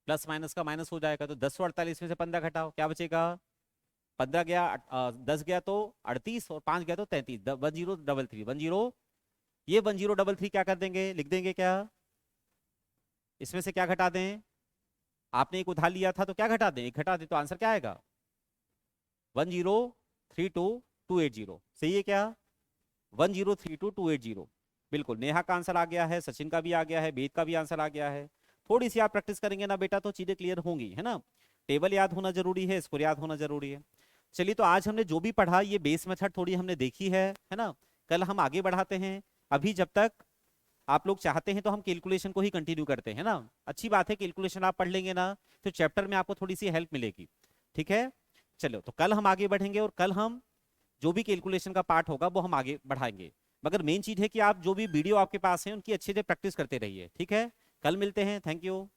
प्लस माइनस का माइनस हो जाएगा, तो 1048 में से 15 घटाओ, क्या बचेगा, 15 गया, 10 गया तो 38, और 5 गया तो 33, 1033, 10। ये 1033 क्या कर देंगे, लिख देंगे क्या, इसमें से क्या घटा दें, आपने एक उधार लिया था तो क्या घटा दें, एक घटा दें, तो आंसर क्या आएगा, 1032 280। सही है क्या, 1032 280। बिल्कुल, नेहा का आंसर आ गया है, सचिन का भी आ गया है, वेद का भी आंसर आ गया है। थोड़ी सी आप प्रैक्टिस करेंगे ना बेटा तो चीजें क्लियर होंगी, है ना। टेबल याद होना जरूरी है, स्कोर याद होना जरूरी है। चलिए, तो आज हमने जो भी पढ़ा, ये बेस मेथड थोड़ी हमने देखी है ना। कल हम आगे बढ़ाते हैं। अभी जब तक आप लोग चाहते हैं तो हम कैलकुलेशन को ही कंटिन्यू करते हैं ना। अच्छी बात है, कैलकुलेशन आप पढ़ लेंगे ना तो चैप्टर में आपको थोड़ी सी हेल्प मिलेगी। ठीक है, चलो, तो कल हम आगे बढ़ेंगे, और कल हम जो भी कैलकुलेशन का पार्ट होगा वो हम आगे बढ़ाएंगे। मगर मेन चीज है कि आप जो भी वीडियो आपके पास है उनकी अच्छे से प्रैक्टिस करते रहिए। ठीक है, कल मिलते हैं, थैंक यू।